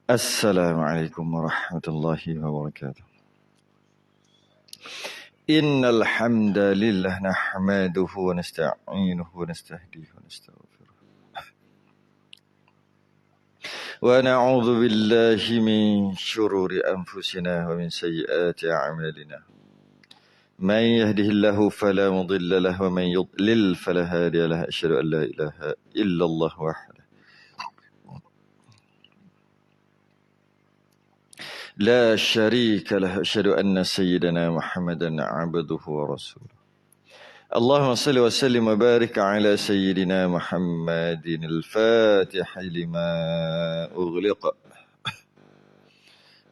Assalamualaikum warahmatullahi wabarakatuh. Innal hamdalillah nahmaduhu wa nasta'inuhu wa nastahdihi wa nastaghfiruh. Wa na'udzu billahi min shururi anfusina wa min sayyiati a'malina. Man yahdihillahu fala mudilla lahu wa man yudlil fala hadiya lahu. Asyhadu an la ilaha illallah wahdahu لا شريك له. أشهد أن سيدنا محمدا عبده ورسوله. اللهم صل وسلم وبارك على سيدنا محمد الفاتح لما أغلق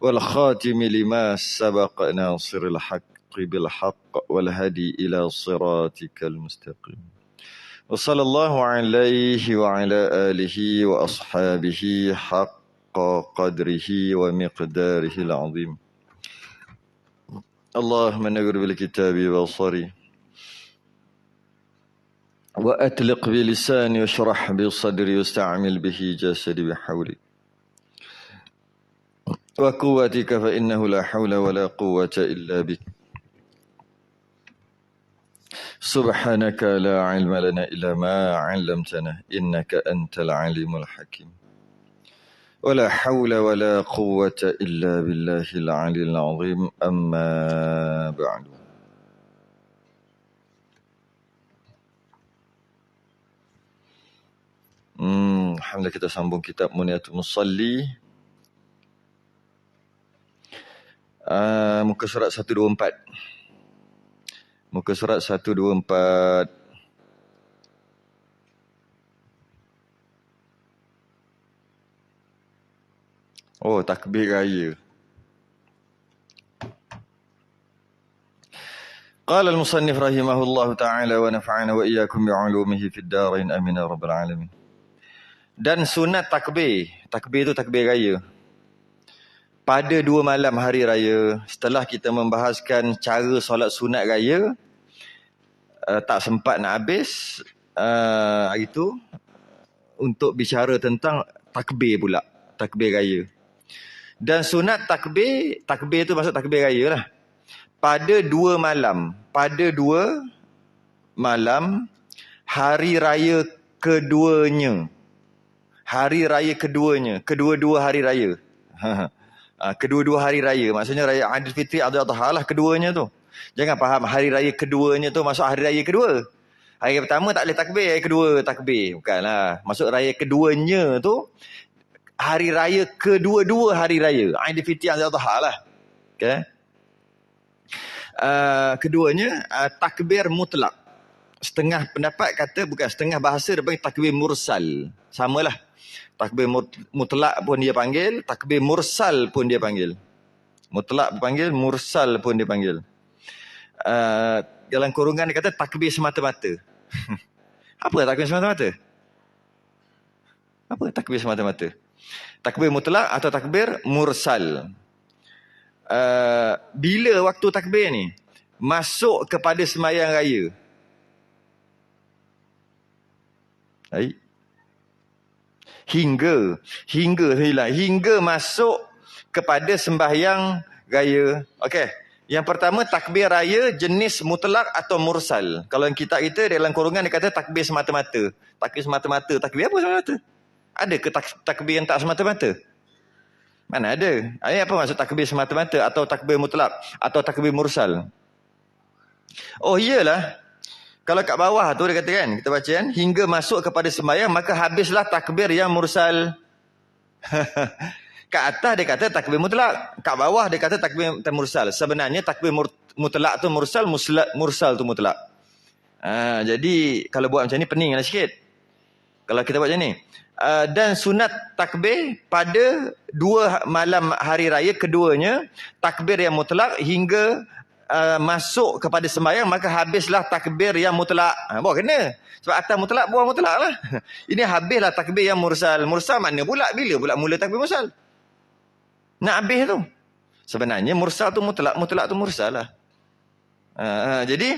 والخاتم لما سبق ناصر الحق بالحق والهدي إلى صراطك المستقيم. وصلى الله عليه وعلى آله وأصحابه حق قدره ومقداره العظيم. اللهم نور بالكتاب بصري وأطلق بلساني واشرح بصدري واستعمل به جسدي بحولي وقوتك فإنه لا حول ولا قوة إلا بك. سبحانك لا علم لنا إلا ما علمتنا إنك أنت العليم الحكيم. ولا حول ولا قوة إلا بالله العلي العظيم. أما بعد. Alhamdulillah, kita sambung kitab Muniyatul Musalli. Muka surat 124. Muka surat 124. Oh, takbir raya. قال المصنف رحمه الله تعالى ونفعنا وإياكم بعلومه في الدارين آمين يا رب العالمين. Dan sunat takbir. Takbir itu takbir raya. Pada 2 malam hari raya, setelah kita membahaskan cara solat sunat raya, tak sempat nak habis hari itu untuk bicara tentang takbir pula, takbir raya. Dan sunat takbir itu maksud takbir raya lah. Pada 2 malam hari raya keduanya. Kedua-dua hari raya. Kedua-dua hari raya. Maksudnya raya Aidil Fitri, Adha lah keduanya tu. Jangan faham hari raya keduanya tu maksud hari raya kedua. Hari pertama tak boleh takbir, hari kedua takbir. Bukanlah. Maksud raya keduanya tu hari raya kedua-dua hari raya. Aidil Fitri, Adha lah. Okay. Keduanya takbir mutlak. Setengah pendapat kata, bukan setengah bahasa dia panggil takbir mursal. Samalah. Takbir mutlak pun dia panggil, takbir mursal pun dia panggil. Mutlak panggil, mursal pun dia panggil. Dalam kurungan dia kata takbir semata-mata. Apa takbir semata-mata? Apa takbir semata-mata? Takbir mutlak atau takbir mursal. Bila waktu takbir ni masuk kepada sembahyang raya? Hingga masuk kepada sembahyang raya. Okey. Yang pertama takbir raya jenis mutlak atau mursal. Kalau kita dalam kurungan dia kata takbir semata-mata. Takbir semata-mata. Takbir apa semata-mata? Ada ke takbir yang tak semata-mata? Mana ada? Apa maksud takbir semata-mata atau takbir mutlak atau takbir mursal? Oh iyalah. Kalau kat bawah tu dia kata kan, kita baca kan, hingga masuk kepada sembahyang maka habislah takbir yang mursal. Kat atas dia kata takbir mutlak, kat bawah dia kata takbir mursal. Sebenarnya takbir mutlak tu mursal tu mutlak. Jadi kalau buat macam ni peninglah sikit. Kalau kita buat macam ni. Dan sunat takbir pada 2 malam hari raya keduanya, takbir yang mutlak hingga masuk kepada sembahyang maka habislah takbir yang mutlak. Buat kena. Sebab atas mutlak, bawah mutlak lah. Ini habislah takbir yang mursal. Mursal mana pula? Bila pula mula takbir mursal? Nak habis tu. Sebenarnya mursal tu mutlak, mutlak tu mursal lah. Jadi,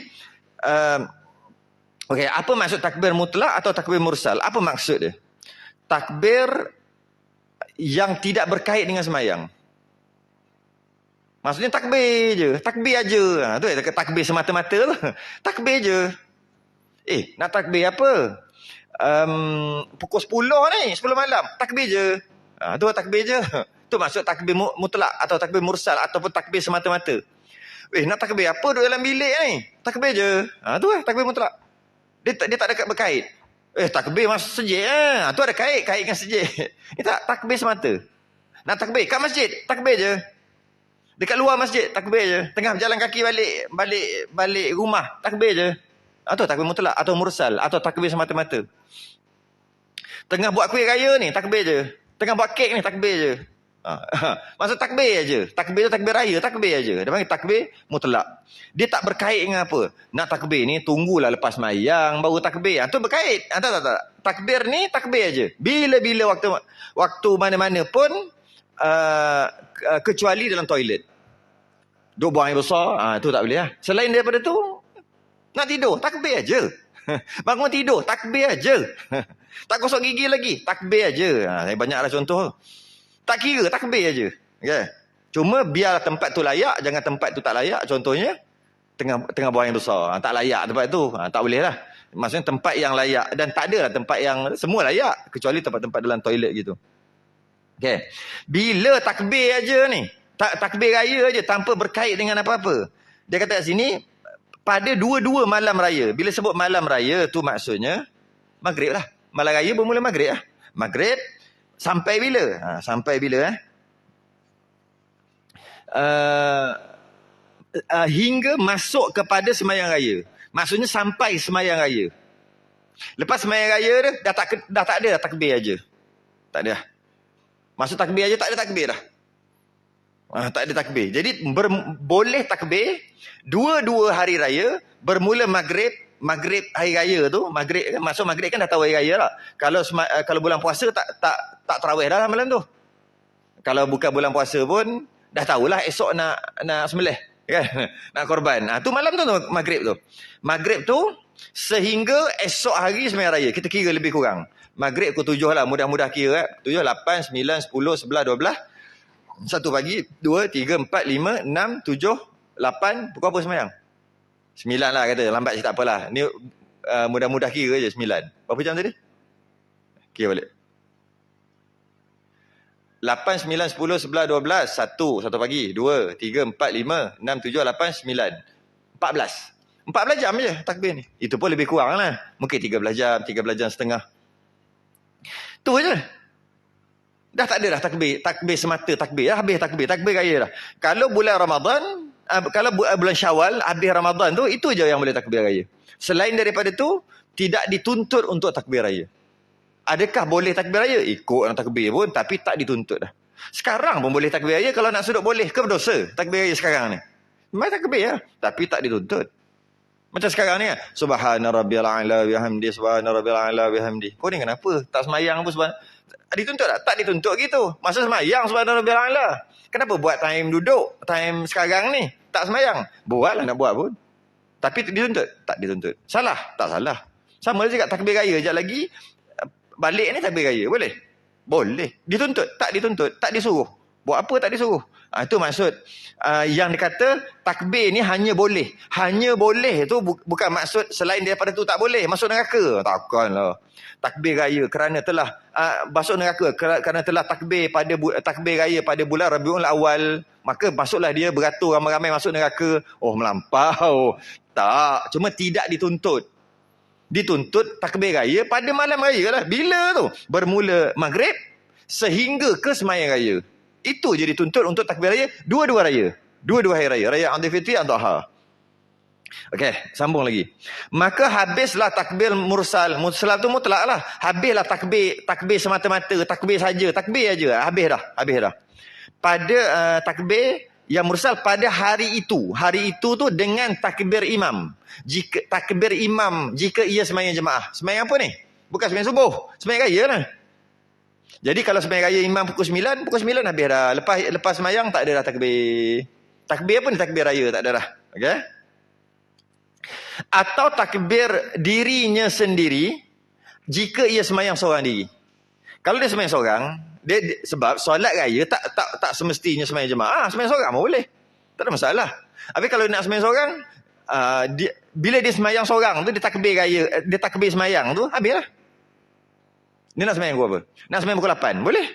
okey, apa maksud takbir mutlak atau takbir mursal? Apa maksud dia? Takbir yang tidak berkait dengan semayang. Maksudnya takbir je. Takbir aja. Tu takbir semata-mata tu. Takbir je. Nak takbir apa? Pukul 10 ni, 10 malam. Takbir je. Tu takbir je. Tu maksud takbir mutlak atau takbir mursal ataupun takbir semata-mata. Nak takbir apa duduk dalam bilik ni? Takbir je. Tu takbir mutlak. Dia tak ada berkait. Takbir masuk masjid. Tu ada kait dengan masjid. Takbir semata. Nak takbir kat masjid, takbir je. Dekat luar masjid, takbir je. Tengah berjalan kaki balik rumah, takbir je. Atau takbir mutlak atau mursal atau takbir semata-mata. Tengah buat kuih raya ni, takbir je. Tengah buat kek ni, takbir je. Maksud takbir je. Takbir tu takbir raya, takbir je. Dia panggil takbir mutlak. Dia tak berkait dengan apa. Nak takbir ni, tunggulah lepas mayang baru takbir. Tu berkait. Tak. Takbir ni, takbir je. Bila-bila waktu mana-mana pun, kecuali dalam toilet. Duk buang air besar, tu tak boleh lah. Selain daripada tu, nak tidur, takbir aja. Bangun tidur, takbir aja. Tak gosok gigi lagi, takbir aja. Banyaklah contoh. Tak kira, takbir aja. Okay. Cuma biar tempat tu layak, jangan tempat tu tak layak. Contohnya, tengah buang air besar. Tak layak tempat tu, tak boleh lah. Maksudnya tempat yang layak. Dan tak ada lah tempat yang semua layak. Kecuali tempat-tempat dalam toilet gitu. Okay. Bila takbir aja ni, takbir raya aja tanpa berkait dengan apa-apa. Dia kata kat sini, pada dua-dua malam raya. Bila sebut malam raya tu maksudnya maghrib lah. Malam raya bermula maghrib lah. Maghrib sampai bila? Sampai bila? Hingga masuk kepada semayang raya. Maksudnya sampai semayang raya. Lepas semayang raya dah tak ada dah takbir aja. Tak ada. Maksud takbir aja tak ada takbir dah. Tak ada takbir. Jadi boleh takbir dua-dua hari raya bermula maghrib hari raya tu, masuk maghrib kan dah tahu hari raya lah. Kalau bulan puasa tak tarawih dah lah malam tu. Kalau bukan bulan puasa pun dah tahulah esok nak sembelih kan. Nak korban. Tu malam tu maghrib tu. Maghrib tu sehingga esok hari sembahyang raya. Kita kira lebih kurang. Maghrib pukul 7 lah, mudah-mudah kira 7, 8, 9, 10, 11, 12. 1 pagi, 2, 3, 4, 5, 6, 7, 8. Pukul apa sembahyang? 9 lah kata. Lambat je tak apalah. Ni mudah-mudah kira je 9. Berapa jam tadi? Kira balik. 8, 9, 10, 11, 12. 1 pagi. 2, 3, 4, 5, 6, 7, 8, 9. 14 jam je takbir ni. Itu pun lebih kurang lah. Mungkin 13 jam setengah. Tu je. Dah tak ada dah takbir semata takbir. Dah habis takbir raya dah. Kalau bulan Ramadan, kalau bulan Syawal, habis Ramadan tu, itu je yang boleh takbir raya. Selain daripada tu, tidak dituntut untuk takbir raya. Adakah boleh takbir raya? Ikut orang takbir pun, tapi tak dituntut dah. Sekarang pun boleh takbir raya, kalau nak sudut boleh ke berdosa takbir raya sekarang ni? Memang takbir ya, tapi tak dituntut. Macam sekarang ni, subhana rabbiyal a'la bihamdi, subhana rabbiyal a'la bihamdi. Kau ni kenapa? Tak semayang pun dituntut tak? Tak dituntut gitu. Masa semayang subhana rabbiyal a'la. Kenapa buat time duduk? Time sekarang ni tak semayang. Buatlah nak buat pun. Tapi dituntut? Tak dituntut. Salah? Tak salah. Sama juga takbir raya sekejap lagi. Balik ni takbir raya. Boleh? Boleh. Dituntut? Tak dituntut. Tak disuruh. Buat apa tak disuruh? Itu maksud yang dikata takbir ni hanya boleh. Hanya boleh tu bukan maksud selain daripada tu tak boleh. Masuk neraka. Takkanlah. Takbir raya kerana telah masuk neraka kerana telah takbir raya pada bulan Rabiul Awal, maka masuklah dia beratur ramai-ramai masuk neraka. Oh, melampau. Tak. Cuma tidak dituntut. Dituntut takbir raya pada malam raya lah. Bila tu? Bermula maghrib sehingga ke semayang raya. Itu je dituntut untuk takbir raya. Dua-dua raya. Dua-dua hari raya. Raya Aidil Fitri, Adha. Okey, sambung lagi. Maka habislah takbir mursal. Mursal tu mutlak lah. Habislah takbir semata-mata. Takbir saja. Takbir aja. Habis dah. Pada takbir yang mursal pada hari itu. Hari itu tu dengan takbir imam. Jika ia sembahyang jemaah. Sembahyang apa ni? Bukan sembahyang subuh. Sembahyang raya lah. Jadi kalau sembahyang raya imam pukul 9 habis dah. Lepas sembahyang tak ada dah takbir. Takbir apa ni? Takbir raya tak ada dah. Okey? Atau takbir dirinya sendiri jika ia sembahyang seorang diri. Kalau dia sembahyang seorang, Sebab solat raya tak semestinya sembahyang jemaah. Sembahyang seorang pun boleh. Tak ada masalah. Tapi kalau nak sembahyang seorang, bila dia sembahyang seorang tu, dia takbir raya, dia takbir sembahyang tu, habislah. Dia nak sembahyang pukul apa? Nak sembahyang pukul 8, boleh.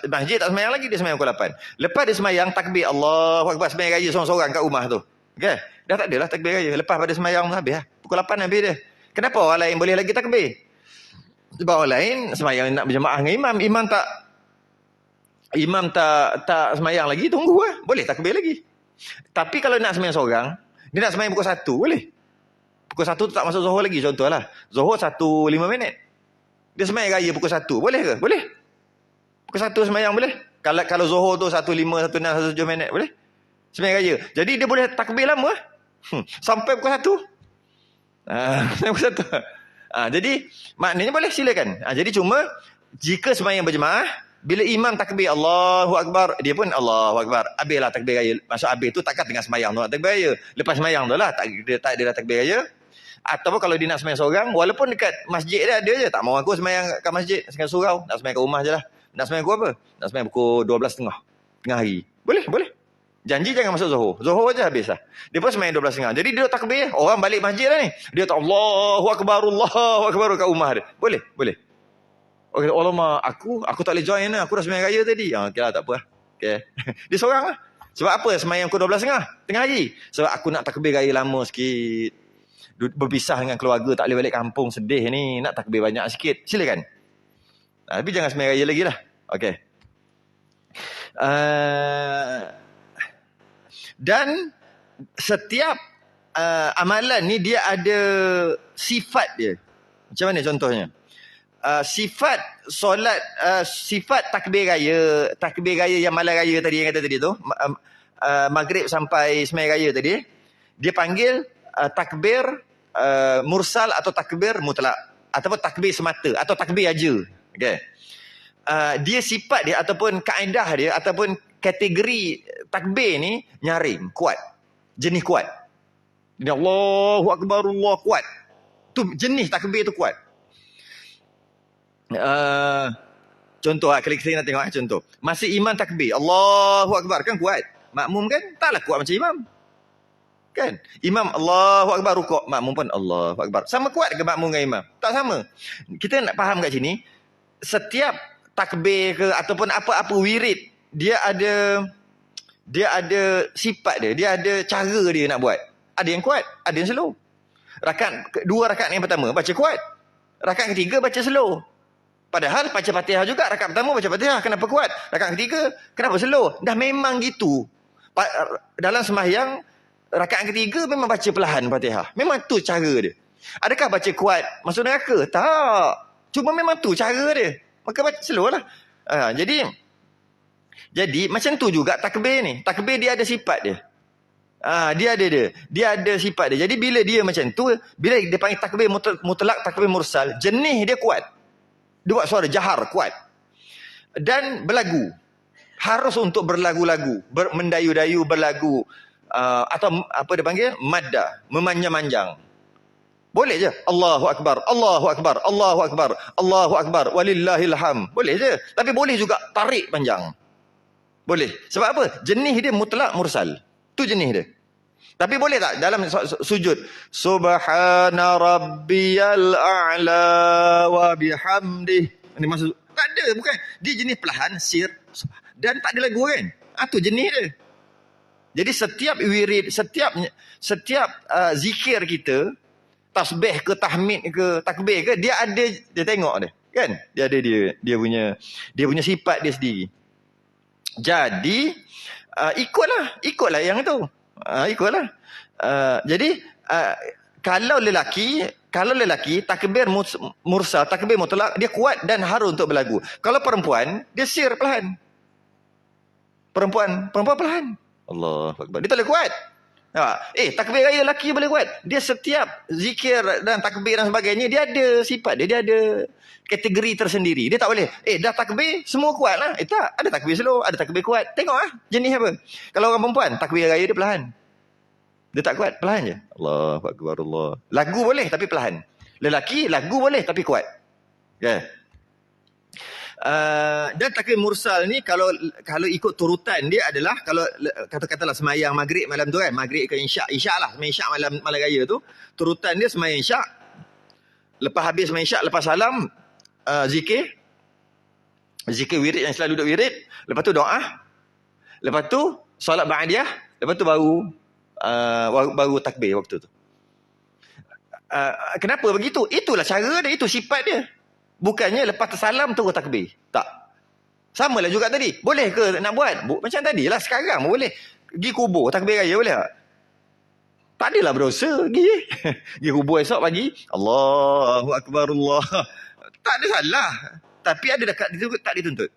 Masjid tak sembahyang lagi, dia sembahyang pukul 8. Lepas dia sembahyang, takbir Allahu Akbar, sembahyang raya seorang-seorang kat rumah tu. Okay? Dah tak adalah takbir raya. Lepas pada sembahyang tu habis lah. Pukul 8 habis dia. Kenapa orang lain boleh lagi takbir? Sebab orang lain sembahyang nak berjemaah dengan imam. Imam tak sembahyang lagi, tunggu lah. Boleh takbir lagi. Tapi kalau nak sembahyang seorang, dia nak sembahyang pukul 1, boleh. Pukul 1 tu tak masuk Zuhur lagi, contohlah. Zuhur 1:05. Dia sembahyang raya pukul 1, boleh ke? Boleh. Pukul 1 sembahyang boleh. Kalau Zuhur tu 1:05, 1:06, 1:07, boleh. Sembahyang raya. Jadi dia boleh takbir lama. Sampai pukul 1. Sampai pukul 1. Jadi maknanya boleh, silakan. Jadi cuma jika sembahyang berjemaah, bila imam takbir Allahu Akbar, dia pun Allahu Akbar. Habislah takbir raya. Maksud habis tu takkan tengah sembahyang tu nak takbir raya. Lepas sembahyang tu lah tak ada dah takbir raya. Ataupun kalau dia nak sembahyang seorang, walaupun dekat masjid dia ada je, tak mau aku sembahyang kat masjid, sembahyang surau, nak sembahyang kat rumah je lah. Nak sembahyang pukul apa? Nak sembahyang pukul 12.30 tengah hari. Boleh. Janji jangan masuk Zuhur. Zuhur je habis lah. Dia pun sembahyang 12.30. Jadi dia takbir, orang balik masjid lah ni. Dia tak Allahu Akbar kat rumah dia. Boleh. Okay, alamak, aku tak boleh join lah. Aku dah sembahyang raya tadi. Okey lah, tak apa lah. Okay. Dia seorang lah. Sebab apa? Sembahyang pukul 12.30 tengah hari. Sebab aku nak takbir raya lama sikit. Berpisah dengan keluarga, tak boleh balik kampung, sedih ni. Nak takbir banyak sikit. Silakan. Tapi jangan sembahyang raya lagi lah. Okay. Dan setiap amalan ni dia ada sifat dia. Macam mana contohnya? Sifat solat, sifat takbir raya yang malam raya tadi yang kata tadi tu, maghrib sampai sembahyang raya tadi, dia panggil takbir mursal atau takbir mutlak, ataupun takbir semata atau takbir aja. Okay. Dia sifat dia ataupun kaedah dia ataupun kategori takbir ni nyaring, kuat, jenis kuat. Dia Allahu Akbar, Allah kuat. Tu jenis takbir tu kuat. Contoh kalau kita nak tengok contoh. Masa imam takbir Allahu Akbar kan kuat. Makmum kan taklah kuat macam imam. Kan? Imam Allahu Akbar rukuk, makmum pun Allahu Akbar. Sama kuat ke makmum dengan imam? Tak sama. Kita nak faham kat sini, setiap takbir ke ataupun apa-apa wirid, dia ada sifat dia ada cara dia nak buat. Ada yang kuat, ada yang slow. Dua rakaat yang pertama baca kuat. Rakaat ketiga baca slow. Padahal baca Fatihah juga, rakaat pertama baca Fatihah, kenapa kuat? Rakaat ketiga, kenapa slow? Dah memang gitu. Dalam sembahyang, rakaat ketiga memang baca perlahan Fatihah. Memang tu cara dia. Adakah baca kuat masuk neraka? Tak. Cuma memang tu cara dia. Maka baca slow lah. Jadi macam tu juga takbir ni. Takbir dia ada sifat dia. Dia ada sifat dia. Jadi bila dia macam tu, bila dia panggil takbir mutlak, takbir mursal, jenis dia kuat. Dia buat suara jahar kuat. Dan berlagu. Harus untuk berlagu-lagu, mendayu-dayu berlagu, atau apa dia panggil? Madda, memanjang-manjang. Boleh je. Allahu Akbar, Allahu Akbar, Allahu Akbar, Allahu Akbar, walillahil ham. Boleh je. Tapi boleh juga tarik panjang. Boleh. Sebab apa? Jenis dia mutlak mursal. Tu jenis dia. Tapi boleh tak dalam sujud? Subhana rabbiyal a'la wa bihamdih. Ini maksud tak ada, bukan. Dia jenis perlahan, sir, dan tak ada lagu kan? Tu jenis dia. Jadi setiap wirid, setiap zikir kita, tasbih ke, tahmid ke, takbir ke, dia ada, dia tengok dia, kan? Dia ada dia punya sifat dia sendiri. Jadi ikutlah yang tu. Ikutlah. Jadi kalau lelaki takbir mursal, takbir mutlak, dia kuat dan harus untuk berlagu. Kalau perempuan, dia sir perlahan. Perempuan perlahan. Allahu Akbar. Dia tak boleh kuat. Takbir raya lelaki boleh kuat. Dia setiap zikir dan takbir dan sebagainya, dia ada sifat dia ada kategori tersendiri. Dia tak boleh, dah takbir, semua kuat lah. Tak, ada takbir slow, ada takbir kuat. Tengok lah, jenis apa. Kalau orang perempuan, takbir raya dia perlahan. Dia tak kuat, perlahan je. Allahu Akbar, Allah. Lagu boleh, tapi perlahan. Lelaki, lagu boleh, tapi kuat. Yeah. Dan takbir mursal ni kalau ikut turutan dia adalah, kalau katakanlah semayang maghrib malam tu kan, maghrib ke isyak lah, semayang isyak malam raya tu, turutan dia semayang isyak, lepas habis semayang isyak, lepas salam zikir wirid yang selalu duduk wirid, lepas tu doa, lepas tu solat ba'diyah, lepas tu baru takbir waktu tu. Kenapa begitu? Itulah cara dia, itu sifat dia. Bukannya lepas tersalam terus takbir. Tak. Samalah juga tadi. Boleh ke nak buat? Macam tadi lah, sekarang boleh. Pergi kubur takbir raya boleh tak? Tak adalah berdosa pergi. Pergi kubur esok pagi, Allahu Akbar Allah. Tak ada salah. Tapi ada dekat itu tak dituntut.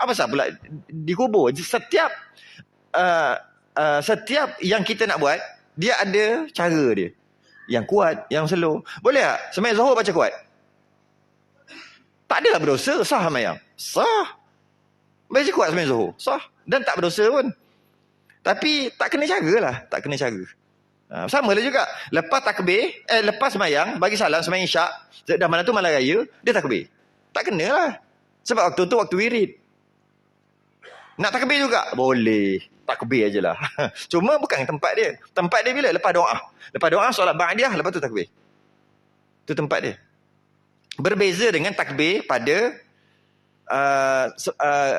Apa sahaja pula di kubur? Setiap yang kita nak buat, dia ada cara dia. Yang kuat, yang slow. Boleh tak? Semayang Zuhur baca kuat? Tak adalah berdosa, sah semayang. Sah. Baca kuat semayang Zuhur. Sah. Dan tak berdosa pun. Tapi tak kena cara lah. Tak kena cara. Sama lah juga. Lepas takbir, lepas semayang, bagi salam, semayang isyak, dah mana tu malam raya, dia takbir. Tak kena lah. Sebab waktu tu waktu wirid. Nak takbir juga? Boleh. Takbir je lah. Cuma bukan tempat dia. Tempat dia bila? Lepas doa. Lepas doa, solat ba'diyah, lepas tu takbir. Itu tempat dia. Berbeza dengan takbir pada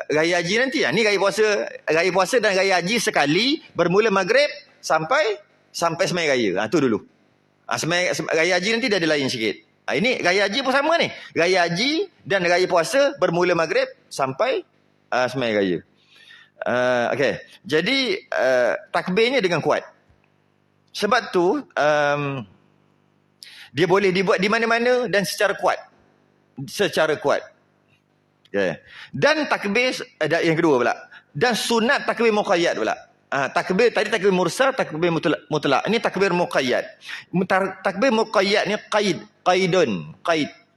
raya haji nanti. Ni raya puasa dan raya haji sekali, bermula maghrib sampai semayang raya. Tu dulu. Raya haji nanti dia ada lain sikit. Ini raya haji pun sama ni. Raya haji dan raya puasa bermula maghrib sampai semayang raya. Okay. Jadi takbirnya dengan kuat. Sebab tu dia boleh dibuat di mana-mana dan secara kuat. Okay. Dan takbir yang kedua pula. Dan sunat takbir muqayyad pula. Takbir tadi takbir mursal, takbir mutlak. Ini takbir muqayyad. Takbir muqayyad ni qaidun,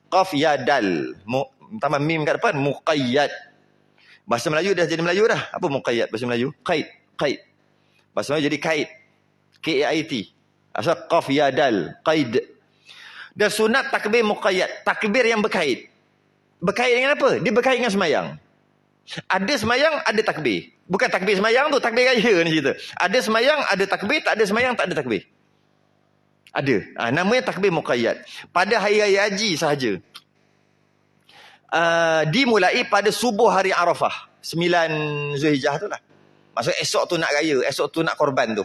qaf ya dal. Tambah mim kat depan, muqayyad. Bahasa Melayu dah jadi Melayu dah. Apa muqayyad bahasa Melayu? Qaid. Bahasa Melayu jadi kait. K-A-I-T. Asal qaf ya dal, qaid. Dan sunat takbir muqayyad, takbir yang berkait. Berkait dengan apa? Dia berkait dengan semayang. Ada semayang, ada takbir. Bukan takbir semayang tu, takbir raya ni cerita. Ada semayang, ada takbir, tak ada semayang, tak ada takbir. Ada. Namanya takbir muqayyad. Pada hari raya haji sahaja. Dimulai pada subuh hari Arafah. 9 Zulhijjah tu lah. Maksudnya esok tu nak raya, esok tu nak korban tu.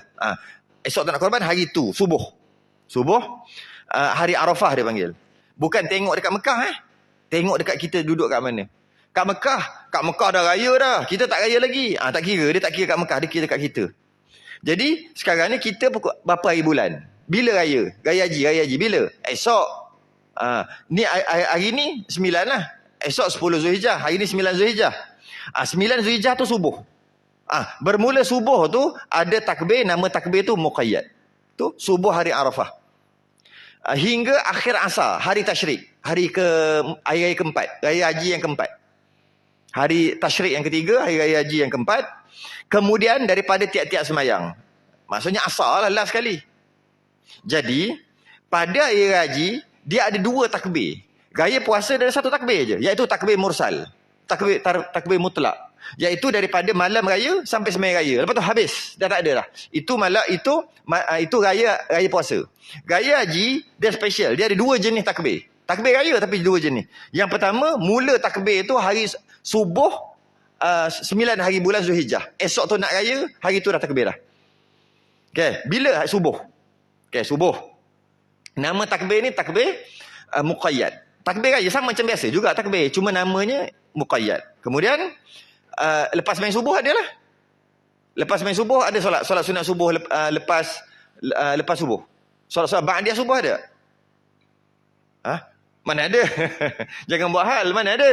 Esok tu nak korban, hari tu, subuh. Hari Arafah dia panggil. Bukan tengok dekat Mekah Tengok dekat kita duduk kat mana. Kat Mekah dah raya dah. Kita tak raya lagi. Tak kira, dia tak kira kat Mekah, dia kira kat kita. Jadi sekarang ni kita pukul berapa hari bulan? Bila raya? Raya haji bila? Esok. Ni hari ni 9 lah. Esok 10 Zulhijjah. Hari ni 9 Zulhijjah. 9 Zulhijjah tu subuh. Bermula subuh tu ada takbir, nama takbir tu muqayyad. Tu subuh hari Arafah. Hingga akhir asar, hari tasyrik. Hari raya keempat. Raya haji yang keempat. Hari tasyrik yang ketiga, hari raya haji yang keempat. Kemudian daripada tiap-tiap semayang. Maksudnya asar lah last sekali. Jadi, pada hari haji, dia ada 2 takbir. Raya puasa ada 1 takbir je. Iaitu takbir mursal. Takbir mutlak. Iaitu daripada malam raya sampai semayang raya. Lepas tu habis. Dah tak ada dah. Itu raya puasa. Raya haji, dia special. Dia ada 2 jenis takbir. Takbir raya tapi 2 jenis. Yang pertama, mula takbir tu hari subuh 9 hari bulan Zulhijjah. Esok tu nak raya, hari tu dah takbir dah. Okay. Bila subuh? Okay, subuh. Nama takbir ni takbir muqayyad. Takbir raya sama macam biasa juga takbir. Cuma namanya muqayyad. Kemudian, lepas main subuh ada lah. Lepas main subuh ada solat sunat subuh lepas subuh. Solat ba'diyah subuh ada? Mana ada? Jangan buat hal, mana ada?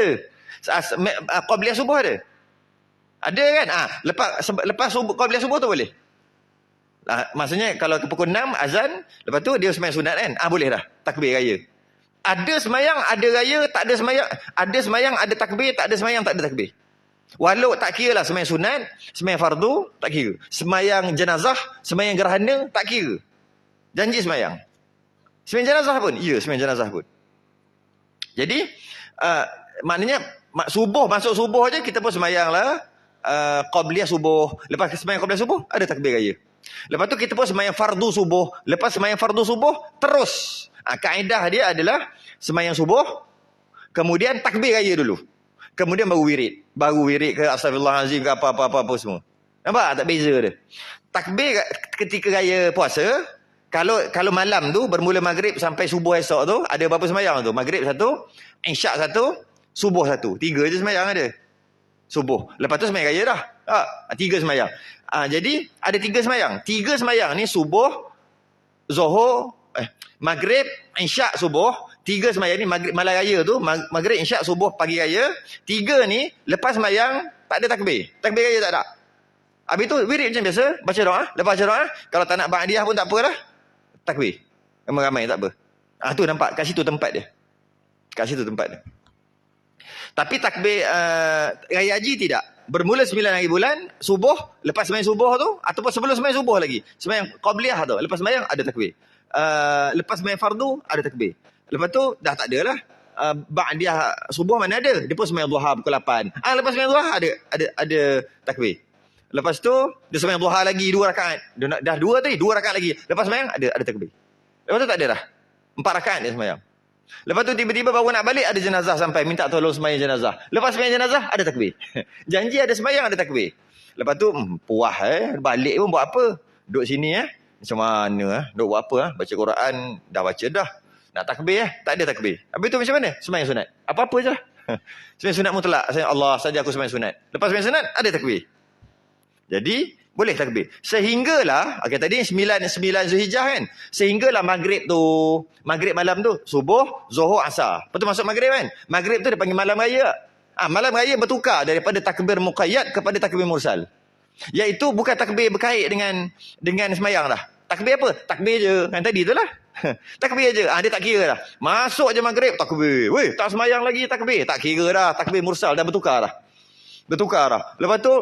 Qabliyah subuh ada? Ada kan? Lepas subuh, qabliyah subuh tu boleh. Maksudnya kalau pukul 6 azan, lepas tu dia semayang sunat kan? Boleh dah. Takbir raya. Ada semayang, ada raya, tak ada semayang. Ada semayang, ada takbir, tak ada semayang, tak ada takbir. Walau tak kira lah semayang sunat, semayang fardu, tak kira. Semayang jenazah, semayang gerhana, tak kira. Janji semayang. Semayang jenazah pun? Ya, semayang jenazah pun. Jadi, maknanya Subuh, masuk subuh aja kita pun sembahyang lah. Qabliyah subuh. Lepas sembahyang qabliyah subuh, ada takbir raya. Lepas tu kita pun sembahyang fardu subuh. Lepas sembahyang fardu subuh, terus. Kaedah dia adalah sembahyang subuh, kemudian takbir raya dulu. Kemudian baru wirid. Baru wirid ke astagfirullahalazim ke apa-apa semua. Nampak tak beza dia? Takbir ketika raya puasa, kalau malam tu bermula maghrib sampai subuh esok tu, ada berapa sembahyang tu? Maghrib satu, isyak satu, subuh satu. 3 je sembahyang ada. Subuh. Lepas tu sembahyang raya dah. 3 sembahyang. Jadi ada 3 sembahyang. 3 sembahyang ni subuh, zuhur, maghrib, isyak, subuh. 3 sembahyang ni malam raya tu, maghrib, isyak, subuh, pagi raya. 3 ni lepas sembahyang tak ada takbir. Takbir raya tak ada. Habis tu wirid macam biasa, baca doa. Lepas baca doa, kalau tak nak ba'diyah pun tak apalah. Takbir. Ramai-ramai tak apa. Tu nampak kat situ tempat dia. Kat situ tempat dia. Tapi takbir raya haji tidak. Bermula 9 hari bulan, subuh, lepas sembahyang subuh tu, ataupun sebelum sembahyang subuh lagi. Sembahyang qabliyah tu, lepas sembahyang ada takbir. Lepas sembahyang fardu, ada takbir. Lepas tu, dah tak ada lah. Ba'diyah subuh mana ada? Dia pun sembahyang duha pukul 8. Lepas sembahyang duha, ada takbir. Lepas tu, dia sembahyang duha lagi 2 rakaat. Dah 2 tadi, 2 rakaat lagi. Lepas sembahyang, ada takbir. Lepas tu tak ada dah. 4 rakaat dia sembahyang. Lepas tu tiba-tiba baru nak balik, ada jenazah sampai, minta tolong sembahyang jenazah. Lepas sembahyang jenazah, ada takbir. Janji ada sembahyang, ada takbir. Lepas tu, puas balik pun buat apa? Duduk sini macam mana duduk buat apa baca Quran, dah baca dah. Nak takbir tak ada takbir. Habis tu macam mana? Sembahyang sunat. Apa-apa je lah. Sembahyang sunat mutlak. Allah saja aku sembahyang sunat. Lepas sembahyang sunat, ada takbir. Jadi, boleh takbir. Sehinggalah, tadi 9 Zulhijjah kan? Sehinggalah maghrib tu, maghrib malam tu, subuh, zuhur, asar. Lepas tu masuk maghrib kan? Maghrib tu dia panggil malam raya. Malam raya bertukar daripada takbir muqayyad kepada takbir mursal. Iaitu bukan takbir berkait dengan sembahyang dah. Takbir apa? Takbir je. Kan tadi tu lah. Takbir je. Dia tak kira dah. Masuk je maghrib, takbir. Weh, tak sembahyang lagi takbir. Tak kira dah. Takbir mursal dah bertukar dah. Lepas tu,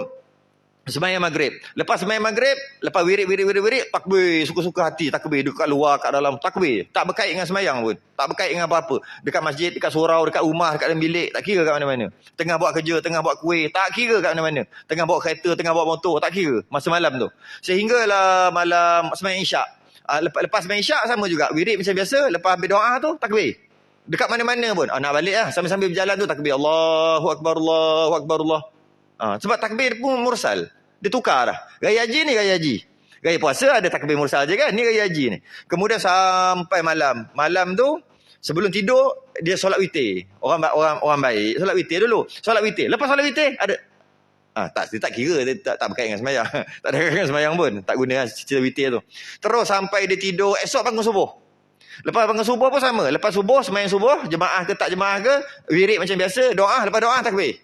sembahyang maghrib. Lepas sembahyang maghrib, lepas wirid, takbir, suka-suka hati, takbir, dekat luar, kat dalam, takbir. Tak berkait dengan sembahyang pun. Tak berkait dengan apa-apa. Dekat masjid, dekat surau, dekat rumah, dekat dalam bilik, tak kira kat mana-mana. Tengah buat kerja, tengah buat kuih, tak kira kat mana-mana. Tengah bawa kereta, tengah bawa motor, tak kira. Masa malam tu. Sehinggalah malam sembahyang isyak. Lepas sembahyang isyak sama juga. Wirid macam biasa, lepas habis doa tu, takbir. Dekat mana-mana pun. Nak balik lah. Sambil-sambil berjalan tu, takbir. Allahu Akbar, Allahu Akbar, Allah. Sebab takbir pun mursal. Dia tukar dah. Raya haji ni raya haji. Raya puasa ada takbir mursal je kan. Ni raya haji ni. Kemudian sampai malam. Malam tu sebelum tidur dia solat witir. Orang baik solat witir dulu. Solat witir. Lepas solat witir ada tak kira dia tak berkait dengan sembahyang. Tak ada kait dengan sembahyang pun. Tak guna cerita witir tu. Terus sampai dia tidur, esok bangun subuh. Lepas bangun subuh pun sama. Lepas subuh sembahyang subuh, jemaah ke tak jemaah ke, wirid macam biasa, doa, lepas doa takbir.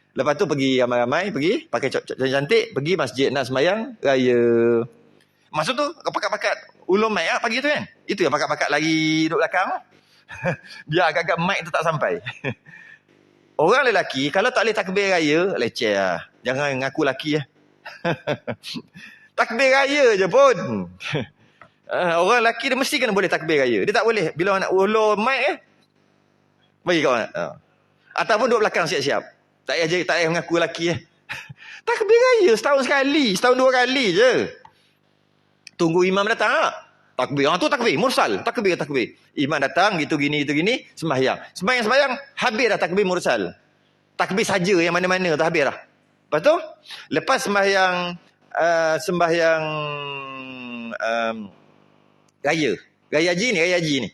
Lepas tu pergi ramai-ramai, pergi pakai cantik, pergi masjid nak sembahyang raya. Maksud tu pakat-pakat ulum mic pagi tu kan. Itu yang pakat-pakat lagi duduk belakang. Biar agak-agak mic tu tak sampai. Orang lelaki kalau tak boleh takbir raya, leceh lah. Jangan ngaku lelaki takbir raya je pun. Orang lelaki dia mesti kena boleh takbir raya. Dia tak boleh bila nak ulum mic bagi kawan. Ataupun duduk belakang siap-siap. Tak payah mengaku lelaki takbir raya setahun sekali, setahun 2 kali je. Tunggu imam datang takbir. Tu takbir mursal, takbir. Imam datang gitu gini sembahyang. Sembahyang habis dah takbir mursal. Takbir saja yang mana-mana tu habis dah. Lepas tu lepas sembahyang raya haji ni.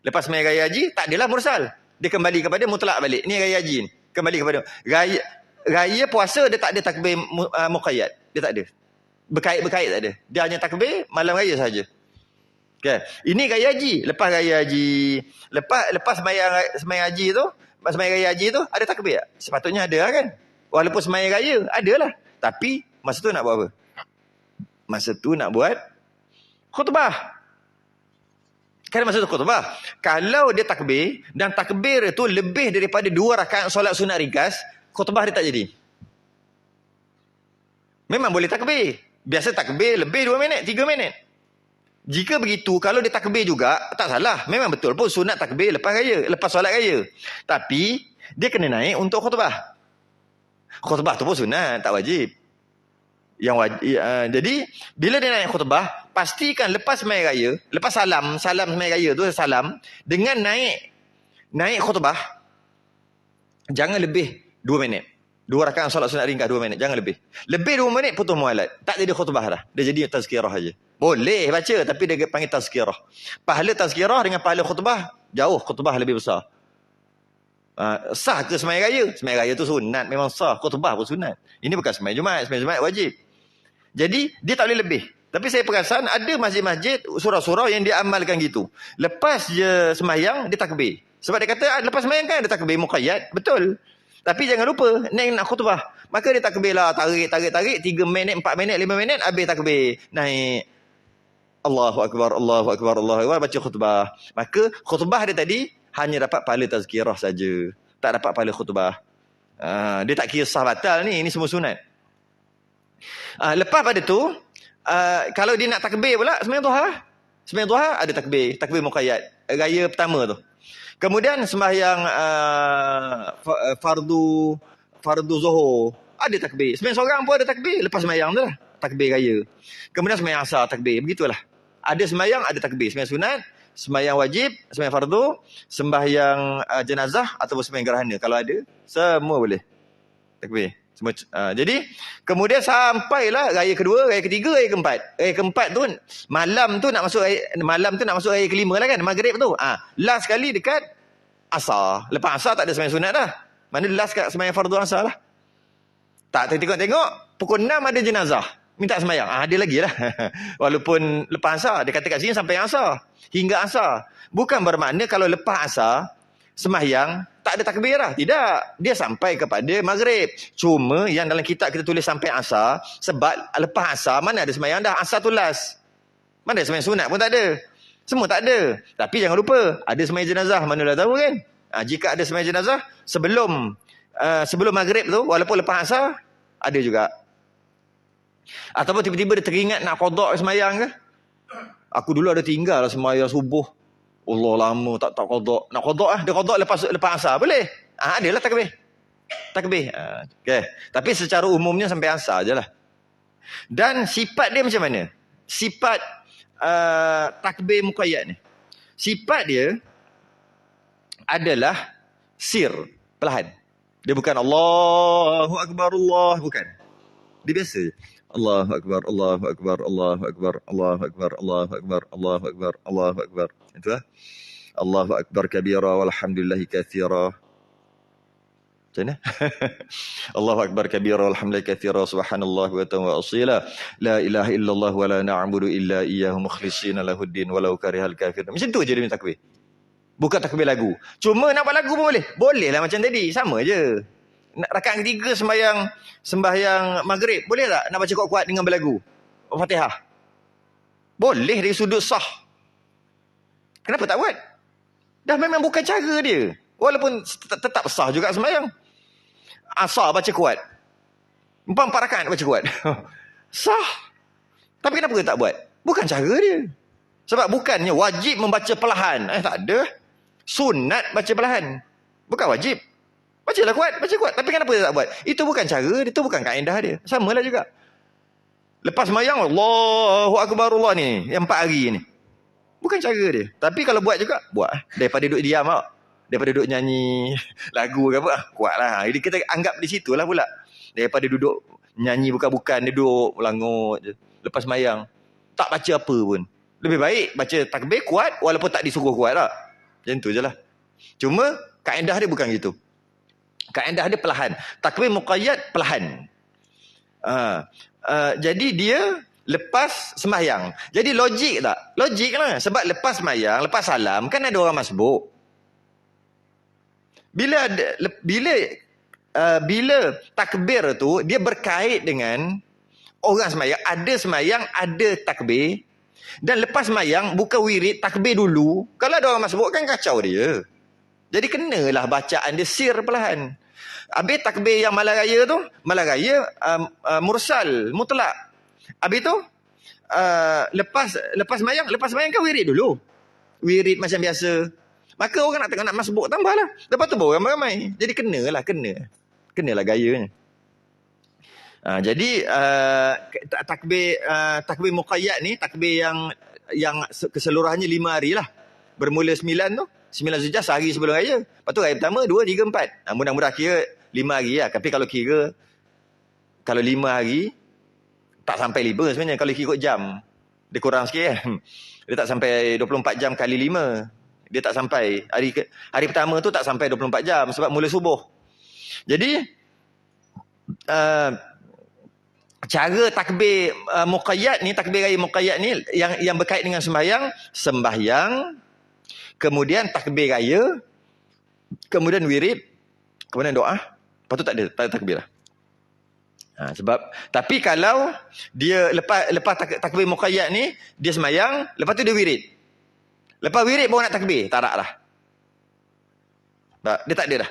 Lepas sembahyang raya haji tak adalah mursal. Dia kembali kepada mutlak balik. Ni raya haji ni. Kembali kepada raya puasa dia tak ada takbir muqayyad. Dia tak ada. Berkait tak ada. Dia hanya takbir malam raya saja. Okay. Ini raya haji. Lepas raya haji, lepas sembahyang haji tu, lepas sembahyang raya haji tu ada takbir tak? Sepatutnya ada kan? Walaupun sembahyang raya adalah. Tapi masa tu nak buat apa? Masa tu nak buat khutbah. Kan masa tu khutbah. Kalau dia takbir dan takbir itu lebih daripada 2 rakaat solat sunat ringkas, khutbah dia tak jadi. Memang boleh takbir. Biasa takbir lebih 2 minit, 3 minit. Jika begitu, kalau dia takbir juga, tak salah. Memang betul pun sunat takbir lepas raya, lepas solat raya. Tapi dia kena naik untuk khutbah. Khutbah tu pun sunat, tak wajib. Yang wajib, jadi bila dia naik khutbah, pastikan lepas sembahyang raya, lepas salam sembahyang raya tu salam, dengan naik khutbah, jangan lebih 2 minit. 2 rakaat solat sunat ringkas 2 minit, jangan lebih. Lebih 2 minit putus mualat. Tak jadi khutbah dah. Dia jadi tazkirah aja. Boleh baca tapi dia panggil tazkirah. Pahala tazkirah dengan pahala khutbah jauh, khutbah lebih besar. Sah ke sembahyang raya? Sembahyang raya tu sunat, memang sah. Khutbah pun sunat. Ini bukan sembahyang Jumaat, sembahyang Jumaat wajib. Jadi dia tak boleh lebih. Tapi saya perasan ada masjid-masjid, surau-surau yang dia amalkan gitu. Lepas je sembahyang dia takbir. Sebab dia kata lepas sembahyang kan ada takbir muqayyad, betul. Tapi jangan lupa naik nak khutbah. Maka dia takbir lah, tarik 3 minit, 4 minit, 5 minit habis takbir. Naik Allahu akbar, Allahu akbar, Allahu akbar, baca khutbah. Maka khutbah dia tadi hanya dapat pahala tazkirah saja. Tak dapat pahala khutbah. Dia tak kira sah batal ni, ini semua sunat. Lepas pada tu, kalau dia nak takbir pula, sembahyang duha ada takbir muqayyad, raya pertama tu. Kemudian sembahyang fardu zuhur ada takbir. Sembahyang seorang pun ada takbir lepas sembahyang tu lah, takbir raya. Kemudian sembahyang asar takbir, begitulah. Ada sembahyang ada takbir, sembahyang sunat, sembahyang wajib, sembahyang fardu, sembahyang jenazah ataupun sembahyang gerhana kalau ada, semua boleh takbir. Jadi kemudian sampailah raya kedua, raya ketiga, raya keempat. Raya keempat tu malam tu nak masuk raya kelima lah kan, maghrib tu. Last kali dekat asar. Lepas asar tak ada sembahyang sunat dah. Mana last kat sembahyang fardu asar lah. Tak tengok pukul 6 ada jenazah. Minta sembahyang. Ada lagi lah. Walaupun lepas asar, dia kata kat sini sampai asar. Hingga asar. Bukan bermakna kalau lepas asar sembahyang tak ada takbir lah. Tidak. Dia sampai kepada maghrib. Cuma yang dalam kitab kita tulis sampai asar. Sebab lepas asar mana ada sembahyang dah. Asar tu last. Mana ada sembahyang sunat pun tak ada. Semua tak ada. Tapi jangan lupa. Ada sembahyang jenazah. Mana dah tahu kan. Jika ada sembahyang jenazah. Sebelum maghrib tu. Walaupun lepas asar. Ada juga. Ataupun tiba-tiba dia teringat nak qada sembahyang ke. Aku dulu ada tinggal sembahyang subuh. Allah lama tak qada. Nak qada dia qada lepas asar boleh. Adalah takbir. Okey. Tapi secara umumnya sampai asar ajalah. Dan sifat dia macam mana? Sifat takbir muqayyad ni. Sifat dia adalah sir, perlahan. Dia bukan Allahu akbar, bukan. Dia biasa. Allahu akbar, Allahu akbar, Allahu akbar, Allahu akbar, Allahu akbar, Allahu akbar, Allahu akbar. Itu lah. Allahu akbar kabira walhamdulillahi katsira. Macam mana? Allahu akbar kabira walhamdulillahi katsira subhanallah wa ta'ala asila. La ilaha illallah wa la na'budu illa iyyahu mukhlishina lahuddin walau karihal kafirun. Macam tu je dia minta takbir. Bukan takbir lagu. Cuma nak buat lagu pun boleh. Boleh lah macam tadi. Sama je. Rakaat ketiga sembahyang maghrib. Boleh tak nak baca kuat-kuat dengan berlagu? Fatihah. Boleh dari sudut sah. Kenapa tak buat? Dah memang bukan cara dia. Walaupun tetap sah juga sembahyang. Asar baca kuat. 4 rakaat baca kuat. Sah. Tapi kenapa dia tak buat? Bukan cara dia. Sebab bukannya wajib membaca perlahan. Tak ada. Sunat baca perlahan. Bukan wajib. Bacalah kuat, baca kuat. Tapi kenapa dia tak buat? Itu bukan cara dia, itu bukan kaedah dia. Samalah juga. Lepas sembahyang, Allahu akbar Allah ni, yang 4 hari ni. Bukan cara dia. Tapi kalau buat juga, buat. Daripada duduk diam tak? Daripada duduk nyanyi lagu ke apa, kuatlah. Jadi kita anggap di situlah pula. Daripada duduk nyanyi bukan-bukan, dia duduk melangut je. Lepas sembahyang, tak baca apa pun. Lebih baik baca takbir kuat, walaupun tak disuruh kuat lah. Macam tu je lah. Cuma, kaedah dia bukan gitu. Kaedah dia perlahan. Takbir muqayyad perlahan. Jadi dia lepas sembahyang. Jadi logik tak? Logik lah. Sebab lepas sembahyang, lepas salam, kan ada orang masbuk. Bila takbir tu, dia berkait dengan orang sembahyang. Ada sembahyang, ada takbir. Dan lepas sembahyang, bukan wirid, takbir dulu. Kalau ada orang masbuk kan kacau dia. Jadi kenalah bacaan dia sir perlahan. Habis takbir yang malam raya tu, malam raya mursal, mutlak. Habis tu lepas sembahyang kan wirid dulu. Wirid macam biasa. Maka orang nak tengok nak masbuk tambahlah. Lepas tu baru ramai-ramai. Jadi kenalah gayanya. Jadi takbir muqayyad ni, takbir yang keseluruhannya 5 hari lah. Bermula 9 tu, 9 Zulhijjah sehari sebelum raya. Lepas tu raya pertama 2, 3, 4. Mudah-mudah kira 5 hari lah. Tapi kalau kira, kalau 5 hari, tak sampai 5 sebenarnya kalau ikut jam. Dia kurang sikit kan. Dia tak sampai 24 jam kali 5. Dia tak sampai. Hari pertama tu tak sampai 24 jam sebab mula subuh. Jadi cara takbir muqayyad ni, takbir raya muqayyad ni yang berkait dengan sembahyang, kemudian takbir raya, kemudian wirid, kemudian doa. Lepas tu tak ada takbir lah. Sebab tapi kalau dia lepas takbir muqayyad ni dia sembahyang, lepas tu dia wirid. Lepas wirid baru nak takbir, tak ada lah. Dia tak ada dah.